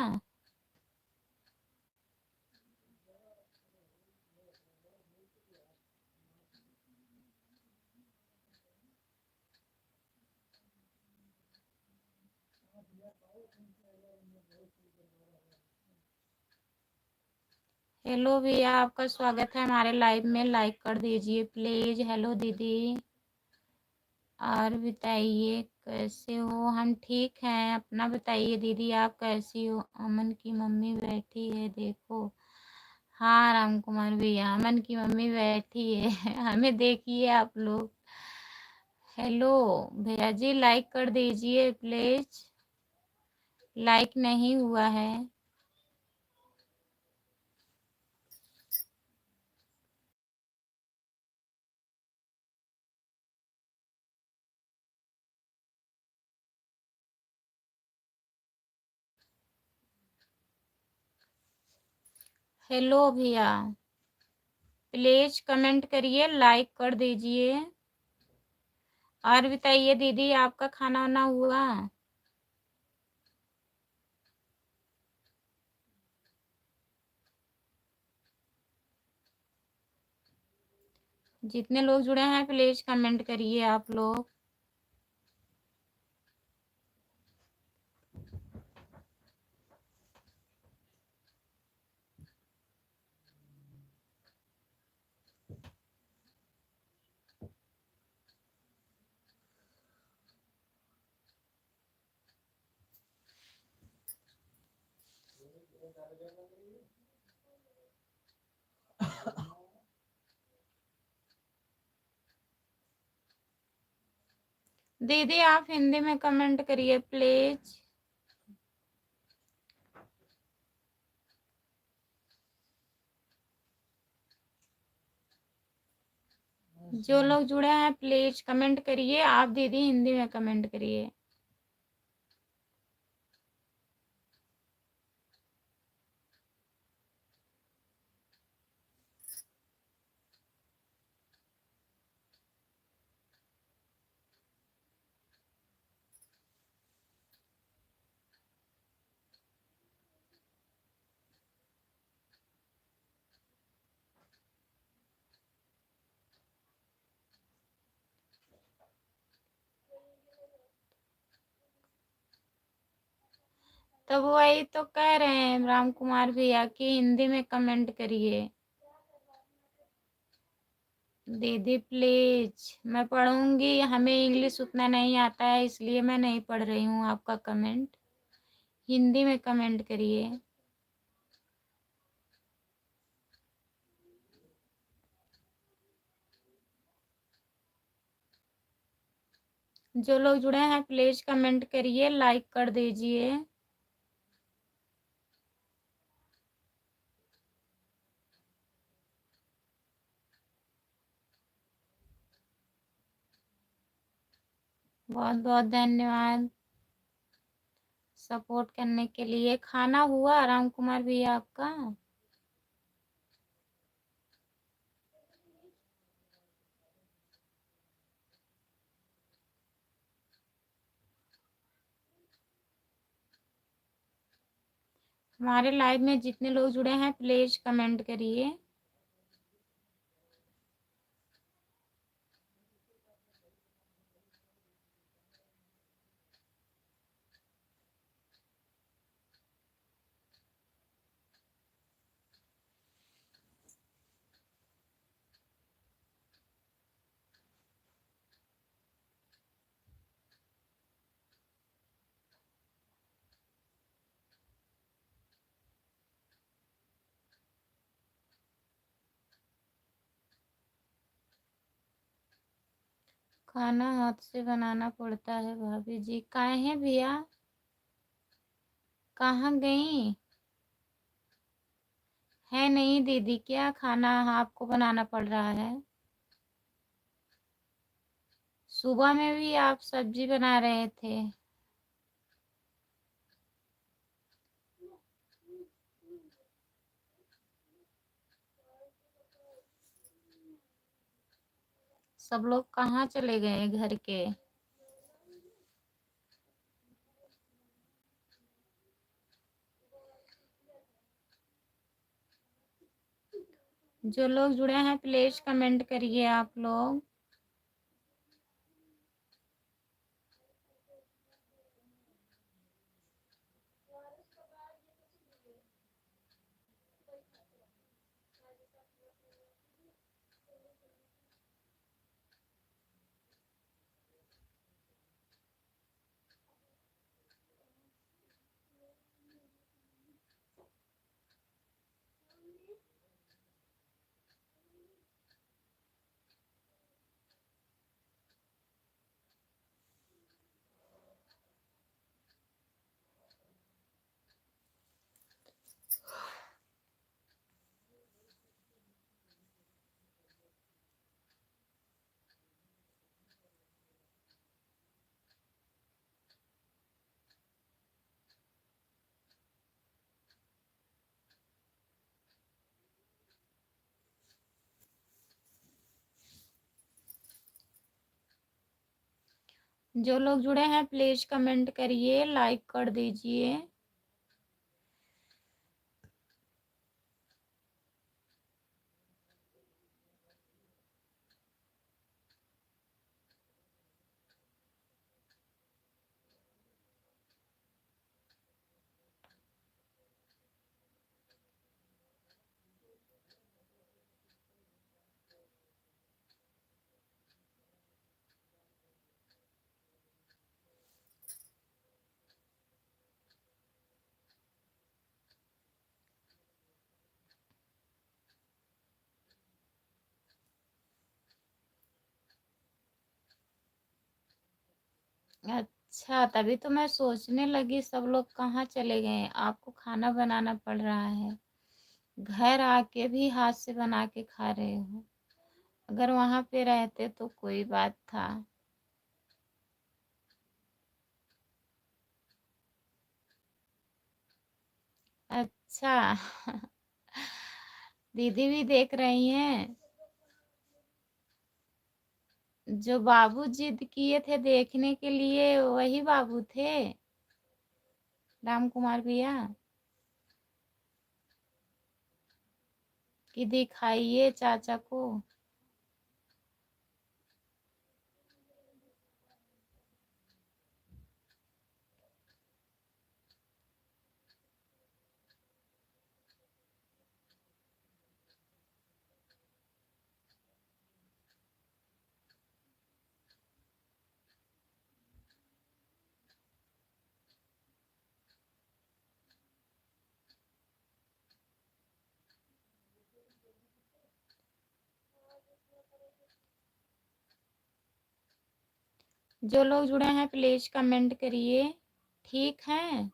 हेलो भैया, आपका स्वागत है हमारे लाइव में। लाइक कर दीजिए प्लीज। हेलो दीदी। और बताइए कैसे हो? हम ठीक हैं। अपना बताइए दीदी, आप कैसी हो? अमन की मम्मी बैठी है, देखो। हाँ राम कुमार भैया, अमन की मम्मी बैठी है। हमें देखिए आप लोग। हेलो भैया जी, लाइक कर दीजिए प्लीज। लाइक नहीं हुआ है। हेलो भैया, प्लीज कमेंट करिए, लाइक कर दीजिए। और बताइए दीदी, आपका खाना वाना हुआ? जितने लोग जुड़े हैं प्लीज कमेंट करिए आप लोग। दीदी आप हिंदी में कमेंट करिए प्लीज। जो लोग जुड़े हैं प्लीज कमेंट करिए। आप दीदी हिंदी में कमेंट करिए। तो वही तो कह रहे हैं राम कुमार भैया कि हिंदी में कमेंट करिए। दीदी प्लीज, मैं पढ़ूंगी। हमें इंग्लिश उतना नहीं आता है, इसलिए मैं नहीं पढ़ रही हूँ आपका कमेंट। हिंदी में कमेंट करिए। जो लोग जुड़े हैं प्लीज कमेंट करिए, लाइक कर दीजिए। बहुत बहुत धन्यवाद सपोर्ट करने के लिए। खाना हुआ राम कुमार भैया आपका? हमारे लाइव में जितने लोग जुड़े हैं प्लीज कमेंट करिए। खाना हाथ से बनाना पड़ता है भाभी जी। काहे हैं भैया? कहाँ गई? है नहीं दीदी, क्या खाना आपको बनाना पड़ रहा है? सुबह में भी आप सब्जी बना रहे थे। सब लोग कहाँ चले गए घर के? जो लोग जुड़े हैं प्लीज कमेंट करिए आप लोग। जो लोग जुड़े हैं प्लीज कमेंट करिए, लाइक कर दीजिए। अच्छा, तभी तो मैं सोचने लगी सब लोग कहाँ चले गए। आपको खाना बनाना पड़ रहा है, घर आके भी हाथ से बना के खा रहे हो। अगर वहां पे रहते तो कोई बात था। अच्छा। दीदी भी देख रही हैं। जो बाबू जिद किए थे देखने के लिए वही बाबू थे, राम कुमार भैया, कि दिखाइए चाचा को। जो लोग जुड़े हैं प्लीज कमेंट करिए। ठीक है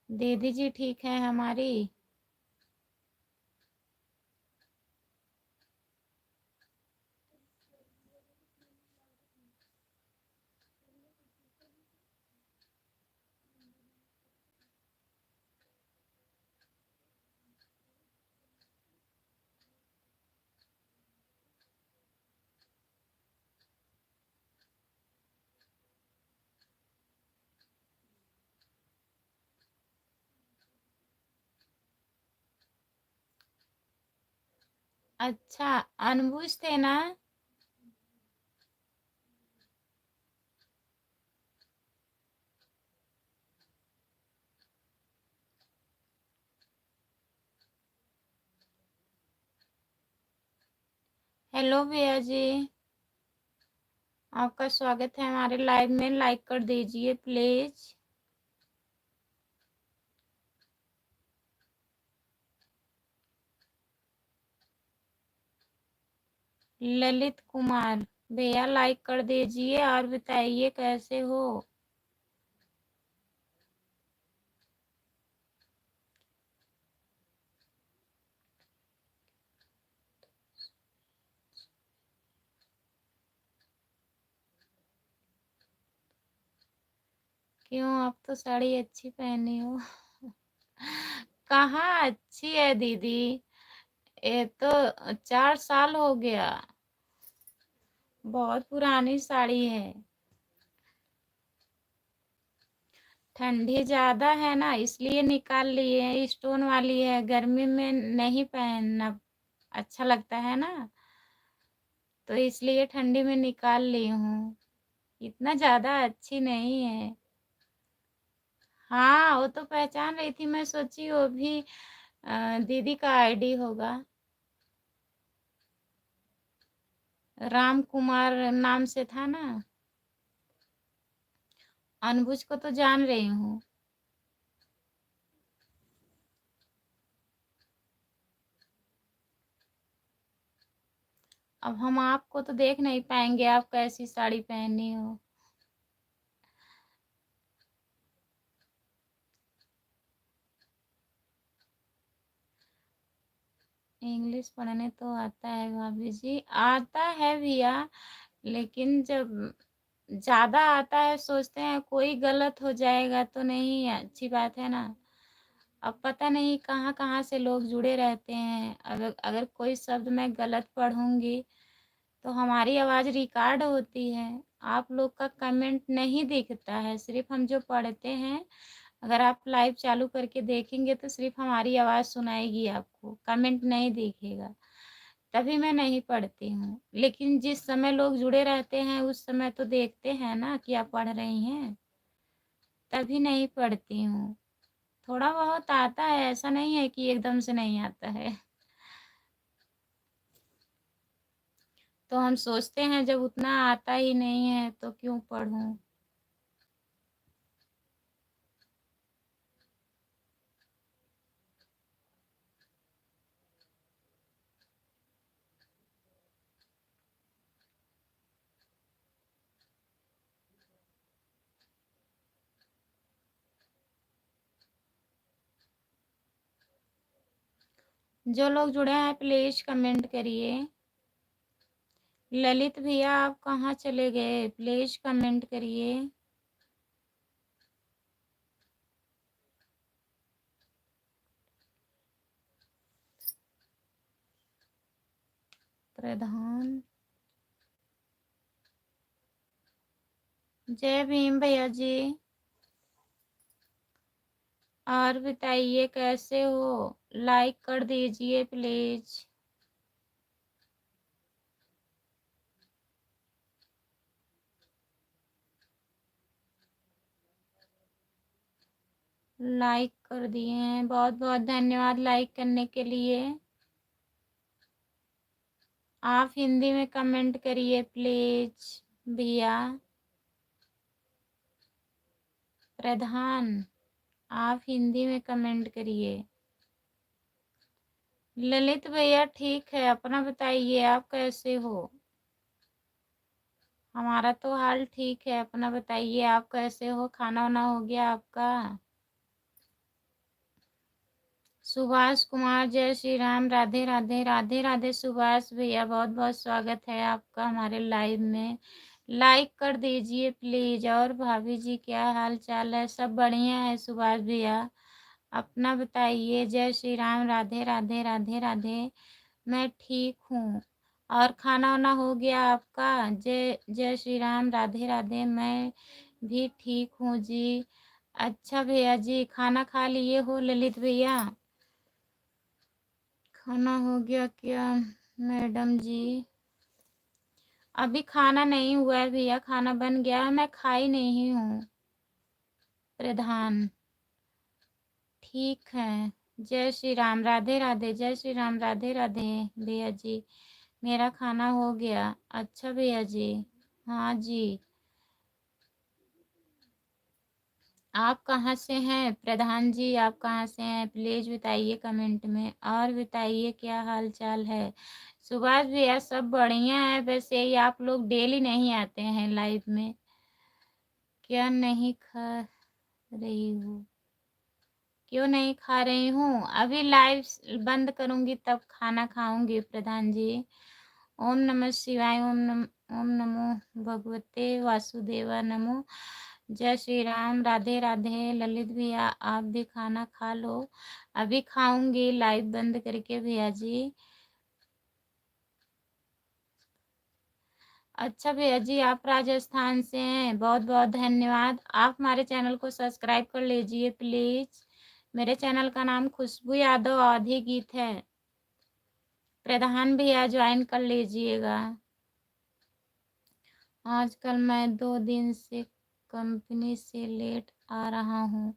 दीदी जी, ठीक है हमारी। अच्छा, अनबुझ थे ना? हेलो भैया जी, आपका स्वागत है हमारे लाइव में। लाइक कर दीजिए प्लीज। ललित कुमार भैया लाइक कर दीजिए और बताइए कैसे हो। क्यों, आप तो साड़ी अच्छी पहनी हो। कहाँ अच्छी है दीदी, ये तो 4 साल हो गया, बहुत पुरानी साड़ी है। ठंडी ज़्यादा है ना, इसलिए निकाल लिए हैं, स्टोन वाली है, गर्मी में नहीं पहनना अच्छा लगता है ना, तो इसलिए ठंडी में निकाल ली हूँ। इतना ज़्यादा अच्छी नहीं है। हाँ, वो तो पहचान रही थी, मैं सोची वो भी दीदी का आईडी होगा। राम कुमार नाम से था ना। अनबुझ को तो जान रही हूँ। अब हम आपको तो देख नहीं पाएंगे, आप कैसी साड़ी पहनी हो। इंग्लिश पढ़ने तो आता है भाभी जी, आता है भैया, लेकिन जब ज़्यादा आता है सोचते हैं कोई गलत हो जाएगा तो नहीं, अच्छी बात है ना। अब पता नहीं कहाँ कहाँ से लोग जुड़े रहते हैं, अगर अगर कोई शब्द मैं गलत पढ़ूंगी तो हमारी आवाज़ रिकॉर्ड होती है। आप लोग का कमेंट नहीं दिखता है, सिर्फ हम जो पढ़ते हैं, अगर आप लाइव चालू करके देखेंगे तो सिर्फ हमारी आवाज़ सुनाएगी आपको, कमेंट नहीं दिखेगा, तभी मैं नहीं पढ़ती हूँ। लेकिन जिस समय लोग जुड़े रहते हैं उस समय तो देखते हैं ना कि आप पढ़ रही हैं, तभी नहीं पढ़ती हूँ। थोड़ा बहुत आता है, ऐसा नहीं है कि एकदम से नहीं आता है। तो हम सोचते हैं जब उतना आता ही नहीं है तो क्यों पढ़ूं। जो लोग जुड़े हैं प्लीज कमेंट करिए। ललित भैया आप कहाँ चले गए, प्लीज कमेंट करिए। प्रधान, जय भीम भैया जी। और बताइए कैसे हो, लाइक कर दीजिए प्लीज। लाइक कर दिए हैं, बहुत बहुत धन्यवाद लाइक करने के लिए। आप हिंदी में कमेंट करिए प्लीज भैया। प्रधान, आप हिंदी में कमेंट करिए। ललित भैया ठीक है, अपना बताइए आप कैसे हो। हमारा तो हाल ठीक है, अपना बताइए आप कैसे हो, खाना वाना हो गया आपका। सुभाष कुमार, जय श्री राम, राधे राधे, राधे राधे सुभाष भैया, बहुत बहुत स्वागत है आपका हमारे लाइव में। लाइक कर दीजिए प्लीज। और भाभी जी क्या हाल चाल है, सब बढ़िया है सुभाष भैया, अपना बताइए। जय श्री राम, राधे राधे, राधे राधे, मैं ठीक हूँ। और खाना वाना हो गया आपका। जय जय श्री राम, राधे राधे, मैं भी ठीक हूँ जी। अच्छा भैया जी, खाना खा लिए हो ललित भैया? खाना हो गया क्या मैडम जी? अभी खाना नहीं हुआ है भैया, खाना बन गया है, मैं खाई नहीं हूँ। प्रधान, ठीक है। जय श्री राम, राधे राधे, जय श्री राम, राधे राधे भैया जी, मेरा खाना हो गया। अच्छा भैया जी, हाँ जी। आप कहाँ से हैं प्रधान जी, आप कहाँ से हैं प्लीज बताइए कमेंट में। और बताइए क्या हाल चाल है। सुभाष भैया सब बढ़िया है, वैसे ही आप लोग डेली नहीं आते हैं लाइव में, क्या नहीं खा रही हूँ? क्यों नहीं खा रही हूँ, अभी लाइव बंद करूँगी तब खाना खाऊंगी प्रधान जी। ओम नमः शिवाय, ओम नमो भगवते वासुदेवा नमो। जय श्री राम। राधे राधे। ललित भैया आप भी खाना खा लो। अभी खाऊंगी लाइव बंद करके भैया जी। अच्छा भैया जी, आप राजस्थान से हैं, बहुत बहुत धन्यवाद। आप हमारे चैनल को सब्सक्राइब कर लीजिए प्लीज। मेरे चैनल का नाम खुशबू यादव आधी गीत है। प्रधान भैया ज्वाइन कर लीजिएगा। आजकल मैं 2 दिन से कंपनी से लेट आ रहा हूँ।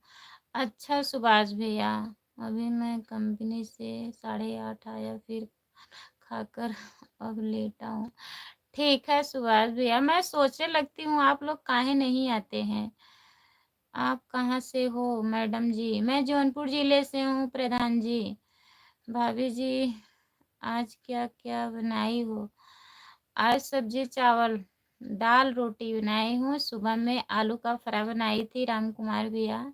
अच्छा सुभाष भैया, अभी मैं कंपनी से 8:30 आया, फिर खाकर अब लेटा हूँ। ठीक है सुभाष भैया, मैं सोचने लगती हूँ आप लोग काहे नहीं आते हैं। आप कहाँ से हो मैडम जी? मैं जौनपुर जिले से हूँ प्रधान जी। भाभी जी आज क्या क्या बनाई हो? आज सब्जी चावल दाल रोटी बनाई हूँ। सुबह में आलू का फ्राई बनाई थी राम कुमार भैया।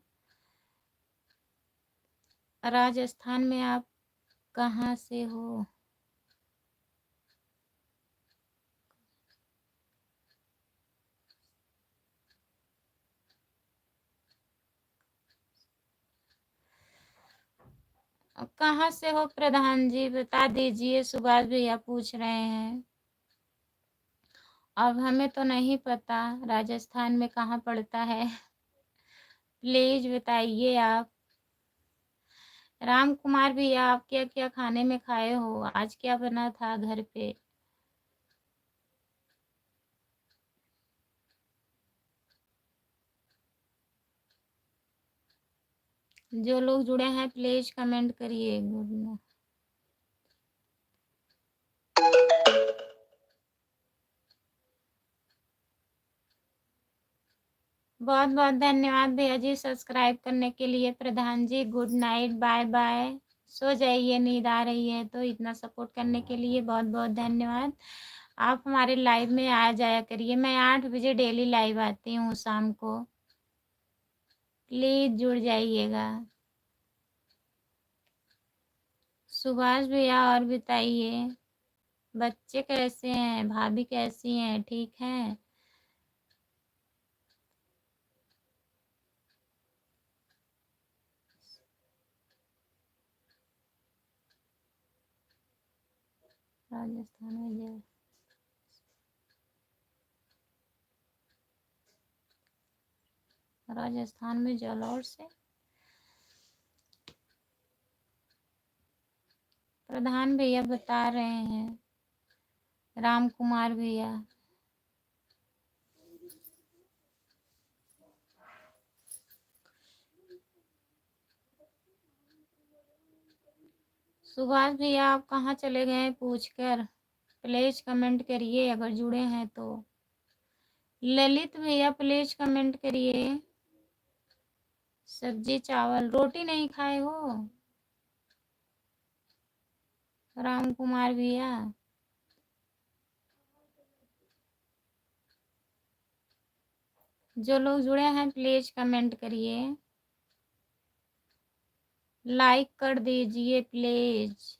राजस्थान में आप कहाँ से हो? कहाँ से हो प्रधान जी बता दीजिए, सुभाष भैया पूछ रहे हैं। अब हमें तो नहीं पता राजस्थान में कहाँ पड़ता है। प्लीज बताइए आप। राम कुमार भैया आप क्या क्या खाने में खाए हो? आज क्या बना था घर पे? जो लोग जुड़े हैं प्लीज कमेंट करिए गुड। बहुत बहुत धन्यवाद भैया जी सब्सक्राइब करने के लिए। प्रधान जी गुड नाइट, बाय बाय। सो जाइए, नींद आ रही है तो। इतना सपोर्ट करने के लिए बहुत बहुत धन्यवाद। आप हमारे लाइव में आ जाया करिए। मैं 8 बजे डेली लाइव आती हूँ शाम को। प्लीज जुड़ जाइएगा। सुभाष भैया और बताइए, बच्चे कैसे हैं? भाभी कैसी हैं? ठीक हैं? राजस्थान में राजस्थान में जालौर से प्रधान भैया बता रहे हैं। राम कुमार भैया सुभाष भैया आप कहाँ चले गए पूछकर? प्लीज कमेंट करिए अगर जुड़े हैं तो। ललित भैया प्लीज कमेंट करिए। सब्जी चावल रोटी नहीं खाए हो? राम कुमार भैया जो लोग जुड़े हैं प्लीज कमेंट करिए, लाइक कर दीजिए प्लीज।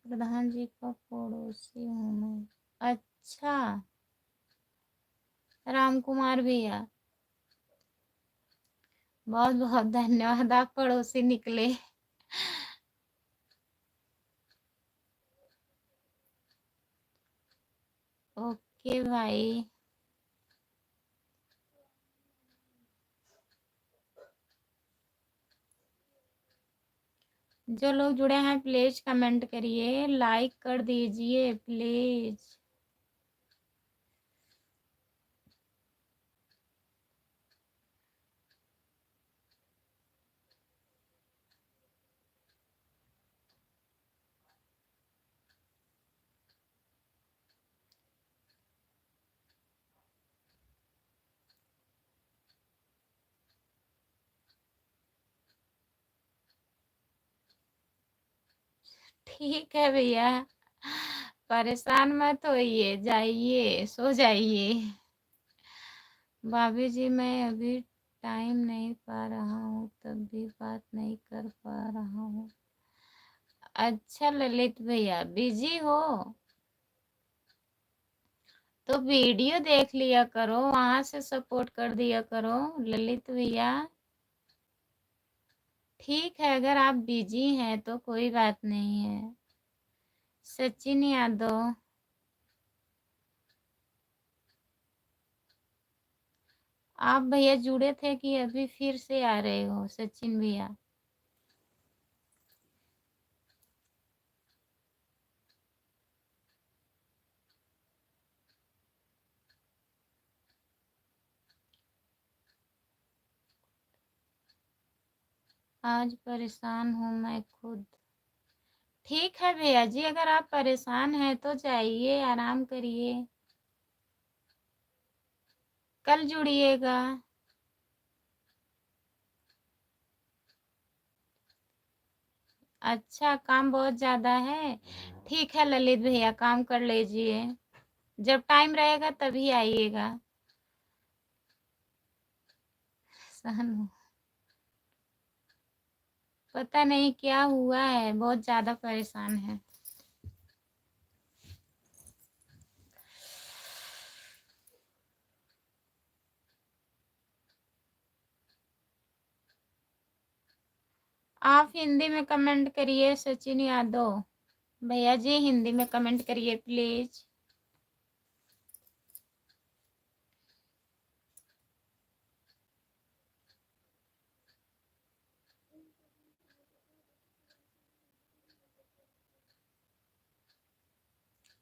प्रधान जी का पड़ोसी हूँ मैं। अच्छा राम कुमार भैया बहुत बहुत धन्यवाद, आप पड़ोसी निकले। ओके भाई। जो लोग जुड़े हैं प्लीज कमेंट करिए, लाइक कर दीजिए प्लीज। ठीक है भैया, परेशान मत होइए, जाइए, सो जाइए। भाभी जी मैं अभी टाइम नहीं पा रहा हूँ, तब भी बात नहीं कर पा रहा हूँ। अच्छा ललित भैया बिजी हो तो वीडियो देख लिया करो, वहां से सपोर्ट कर दिया करो ललित भैया। ठीक है, अगर आप बिजी हैं तो कोई बात नहीं है। सचिन यादव, आप भैया जुड़े थे कि अभी फिर से आ रहे हो सचिन भैया? आज परेशान हूँ मैं खुद। ठीक है भैया जी, अगर आप परेशान हैं तो जाइए, आराम करिए, कल जुड़िएगा। अच्छा, काम बहुत ज़्यादा है। ठीक है ललित भैया, काम कर लीजिए, जब टाइम रहेगा तभी आइएगा। सहन पता नहीं क्या हुआ है, बहुत ज़्यादा परेशान है। आप हिंदी में कमेंट करिए सचिन यादव। भैया जी हिंदी में कमेंट करिए प्लीज।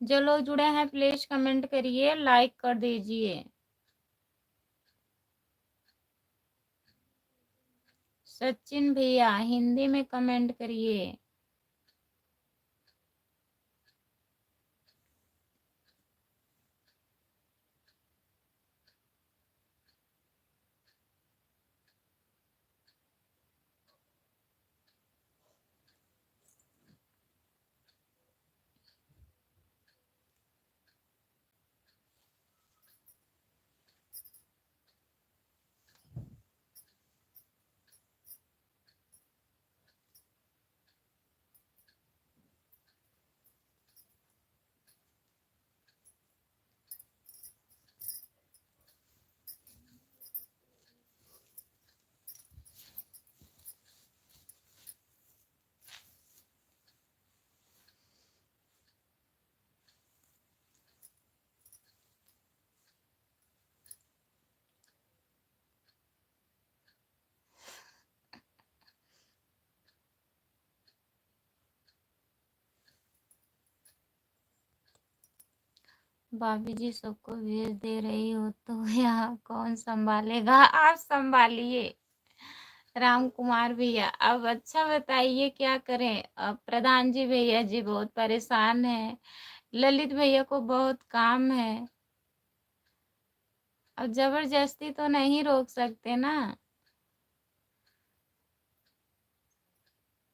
जो लोग जुड़े हैं प्लीज कमेंट करिए, लाइक कर दीजिए। सचिन भैया हिंदी में कमेंट करिए। भाभी जी सबको भेज दे रही हो तो यहाँ कौन संभालेगा? आप संभालिए राम कुमार भैया। अब अच्छा बताइए क्या करें? अब प्रधान जी भैया जी बहुत परेशान है, ललित भैया को बहुत काम है, अब जबरदस्ती तो नहीं रोक सकते ना।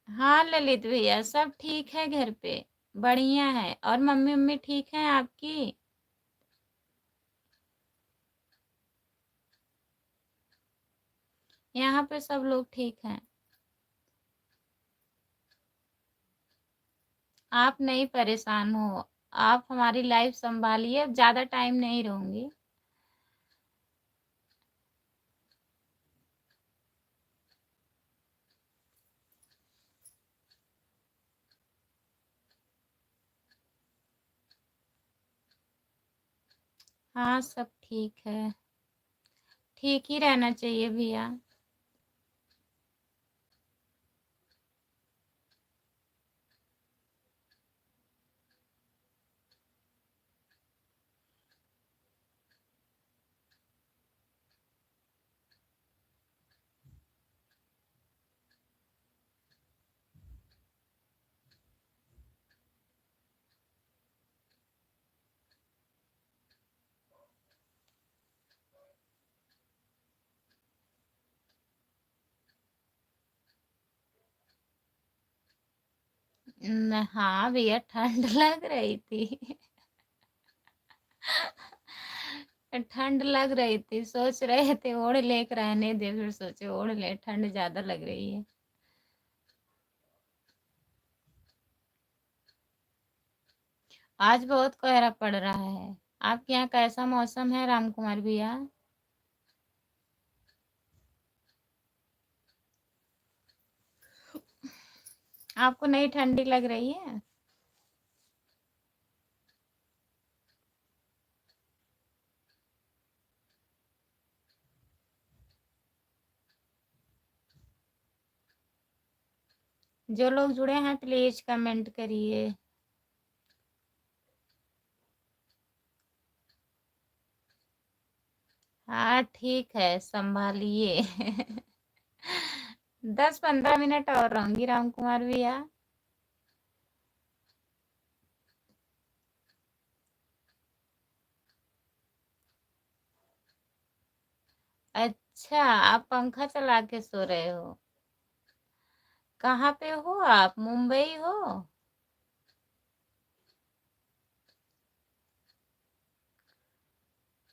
हाँ ललित भैया सब ठीक है घर पे, बढ़िया है। और मम्मी मम्मी ठीक है आपकी? यहाँ पे सब लोग ठीक हैं। आप नहीं परेशान हो, आप हमारी लाइफ संभालिए, अब ज्यादा टाइम नहीं रहूंगी। हाँ सब ठीक है, ठीक ही रहना चाहिए भैया। हाँ भैया, ठंड लग रही थी। ठंड लग रही थी, सोच रहे थे ओढ़ ले के रहने दे, फिर सोचे ओढ़ ले, ठंड ज्यादा लग रही है। आज बहुत कोहरा पड़ रहा है। आपके यहाँ कैसा मौसम है राम कुमार भैया? आपको नहीं ठंडी लग रही है? जो लोग जुड़े हैं प्लीज कमेंट करिए। हाँ ठीक है, संभालिए। 10-15 मिनट और रहूंगी राम कुमार भैया। अच्छा, आप पंखा चला के सो रहे हो? कहाँ पे हो आप, मुंबई हो?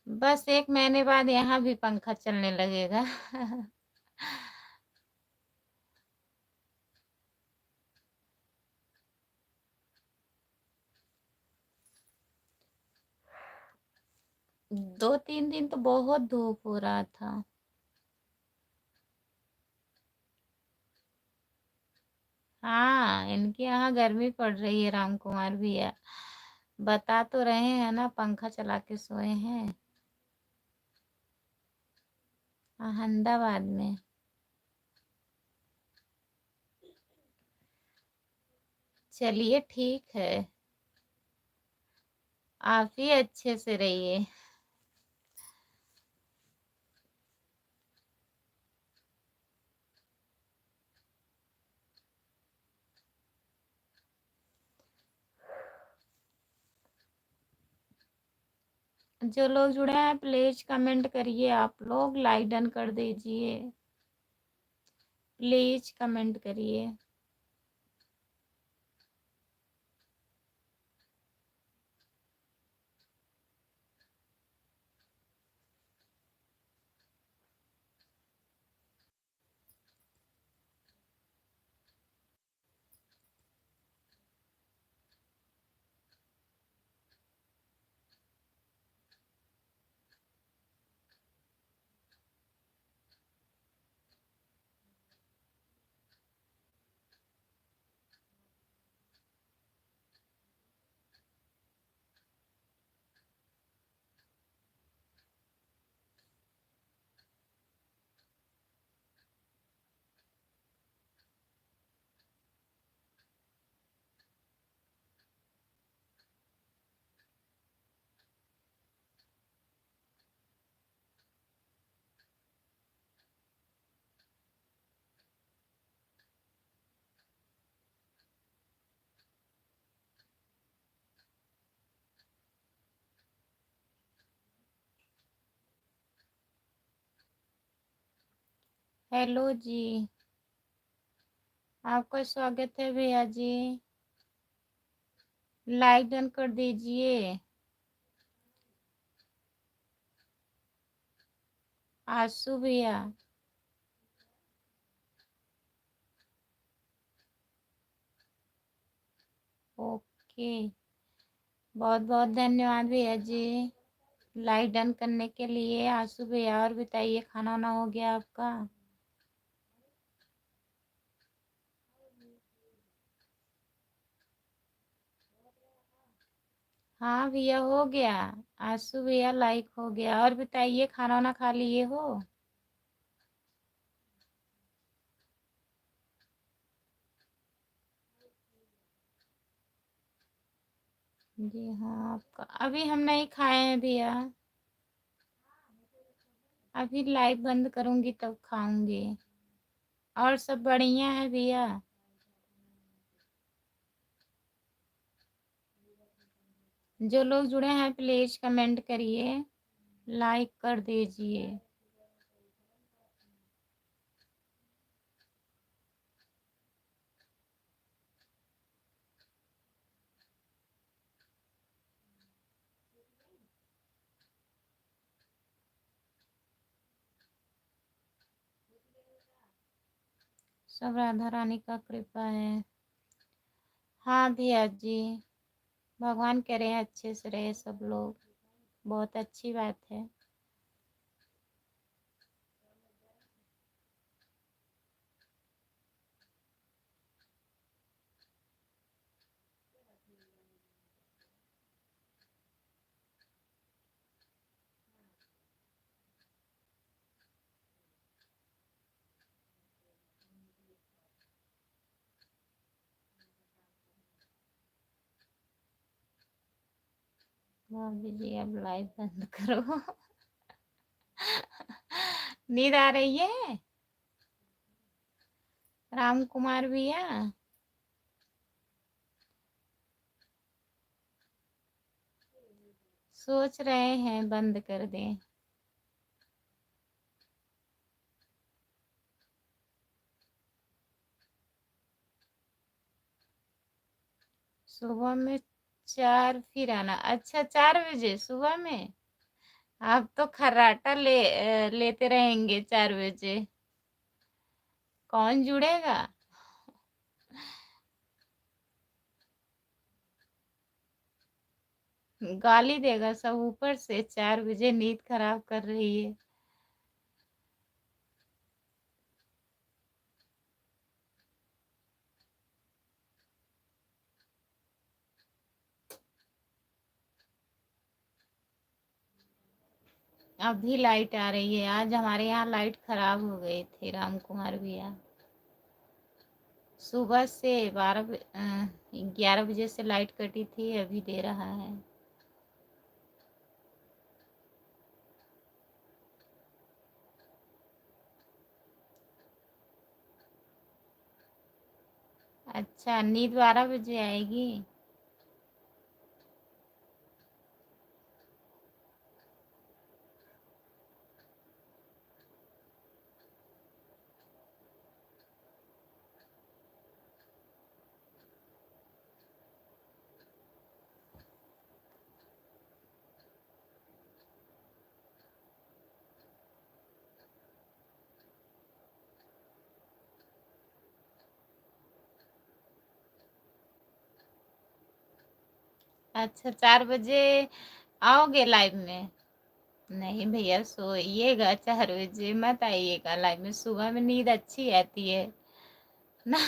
बस 1 महीने बाद यहाँ भी पंखा चलने लगेगा। 2-3 दिन तो बहुत धूप हो रहा था। हाँ, इनके यहाँ गर्मी पड़ रही है राम कुमार भैया। बता तो रहे हैं ना, पंखा चला के सोए हैं अहमदाबाद में। चलिए ठीक है, आप ही अच्छे से रहिए। जो लोग जुड़े हैं प्लीज कमेंट करिए, आप लोग लाइक डन कर दीजिए, प्लीज कमेंट करिए। हेलो जी, आपका स्वागत है भैया जी, लाइक डन कर दीजिए। आशु भैया, ओके, बहुत बहुत धन्यवाद भैया जी लाइक डन करने के लिए। आशु भैया, और बताइए, खाना वाना हो गया आपका? हाँ भैया हो गया। आशु भैया लाइक हो गया। और बताइए, खाना वाना खा लिए हो? जी हाँ, आपका अभी हम नहीं खाए हैं भैया, अभी लाइव बंद करूंगी तब खाऊंगी। और सब बढ़िया है भैया? जो लोग जुड़े हैं प्लीज कमेंट करिए, लाइक कर दीजिए। सब राधा रानी का कृपा है। हाँ भैया जी, भगवान करे अच्छे से रहे सब लोग, बहुत अच्छी बात है। भाभी जी अब लाइव बंद करो। नींद आ रही है राम कुमार भैया? सोच रहे हैं बंद कर दें। सुबह में 4 फिर आना। अच्छा 4 बजे सुबह में? आप तो खर्राटा लेते रहेंगे 4 बजे। कौन जुड़ेगा? गाली देगा सब ऊपर से, 4 बजे नींद खराब कर रही है। अभी लाइट आ रही है। आज हमारे यहाँ लाइट खराब हो गई थी राम कुमार भैया। सुबह से 11 बजे से लाइट कटी थी, अभी दे रहा है। अच्छा नींद 12 बजे आएगी? अच्छा 4 बजे आओगे लाइव में? नहीं भैया सोइएगा, 4 बजे मत आइएगा लाइव में, सुबह में नींद अच्छी आती है ना।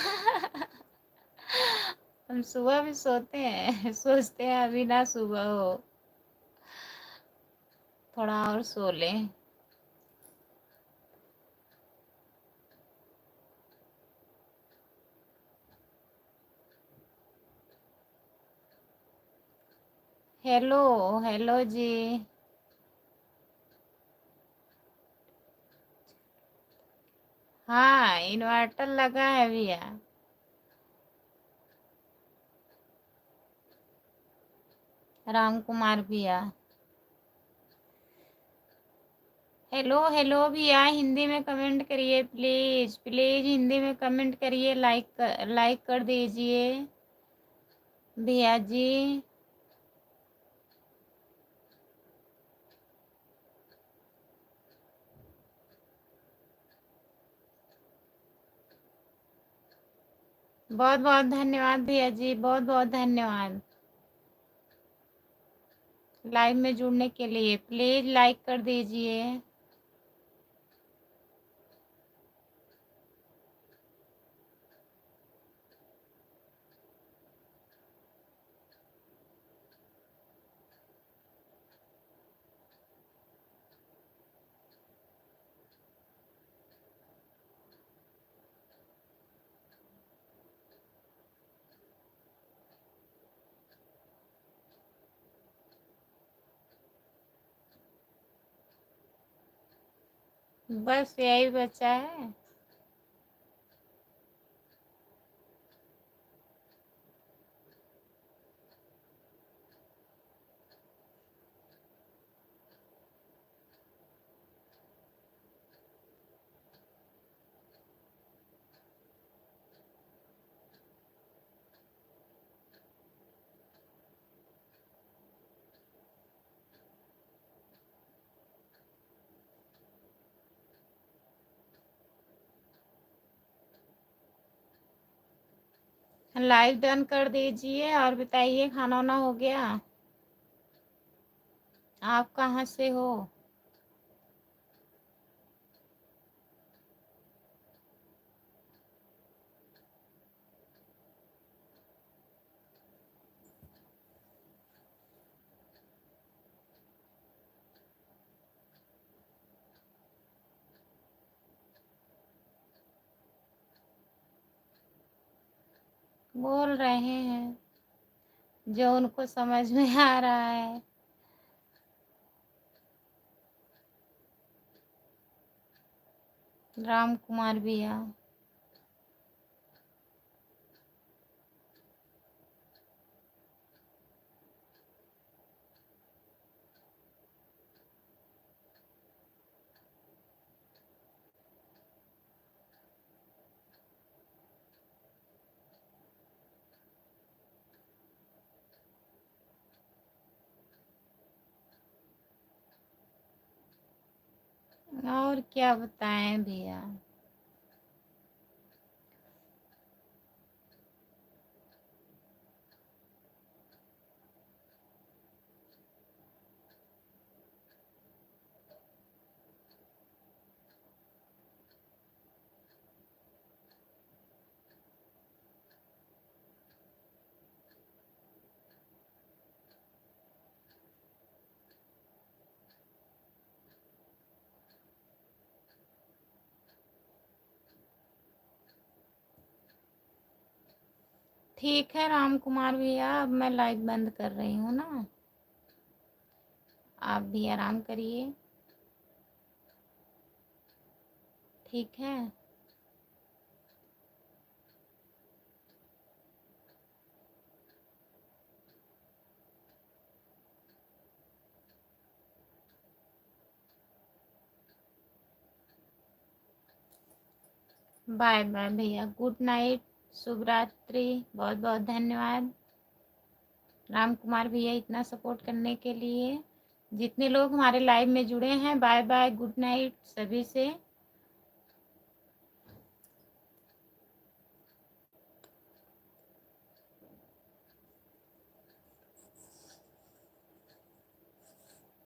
हम सुबह भी सोते हैं, सोचते हैं अभी ना सुबह हो, थोड़ा और सो लें। हेलो हेलो जी। हाँ इन्वर्टर लगा है भैया। राम कुमार भैया। हेलो हेलो भैया, हिंदी में कमेंट करिए प्लीज प्लीज, हिंदी में कमेंट करिए, लाइक कर दीजिए भैया जी। बहुत बहुत धन्यवाद भैया जी, बहुत बहुत धन्यवाद लाइव में जुड़ने के लिए। प्लीज लाइक कर दीजिए। बस यही बचा है। लाइव डन कर दीजिए और बताइए खाना वाना हो गया? आप कहाँ से हो? बोल रहे हैं जो उनको समझ में आ रहा है। राम कुमार भैया, और क्या बताएं भैया। ठीक है राम कुमार भैया, अब मैं लाइव बंद कर रही हूँ ना, आप भी आराम करिए। ठीक है। बाय बाय भैया, गुड नाइट, शुभ रात्रि, बहुत बहुत धन्यवाद राम कुमार भैया इतना सपोर्ट करने के लिए। जितने लोग हमारे लाइव में जुड़े हैं, बाय बाय, गुड नाइट सभी से।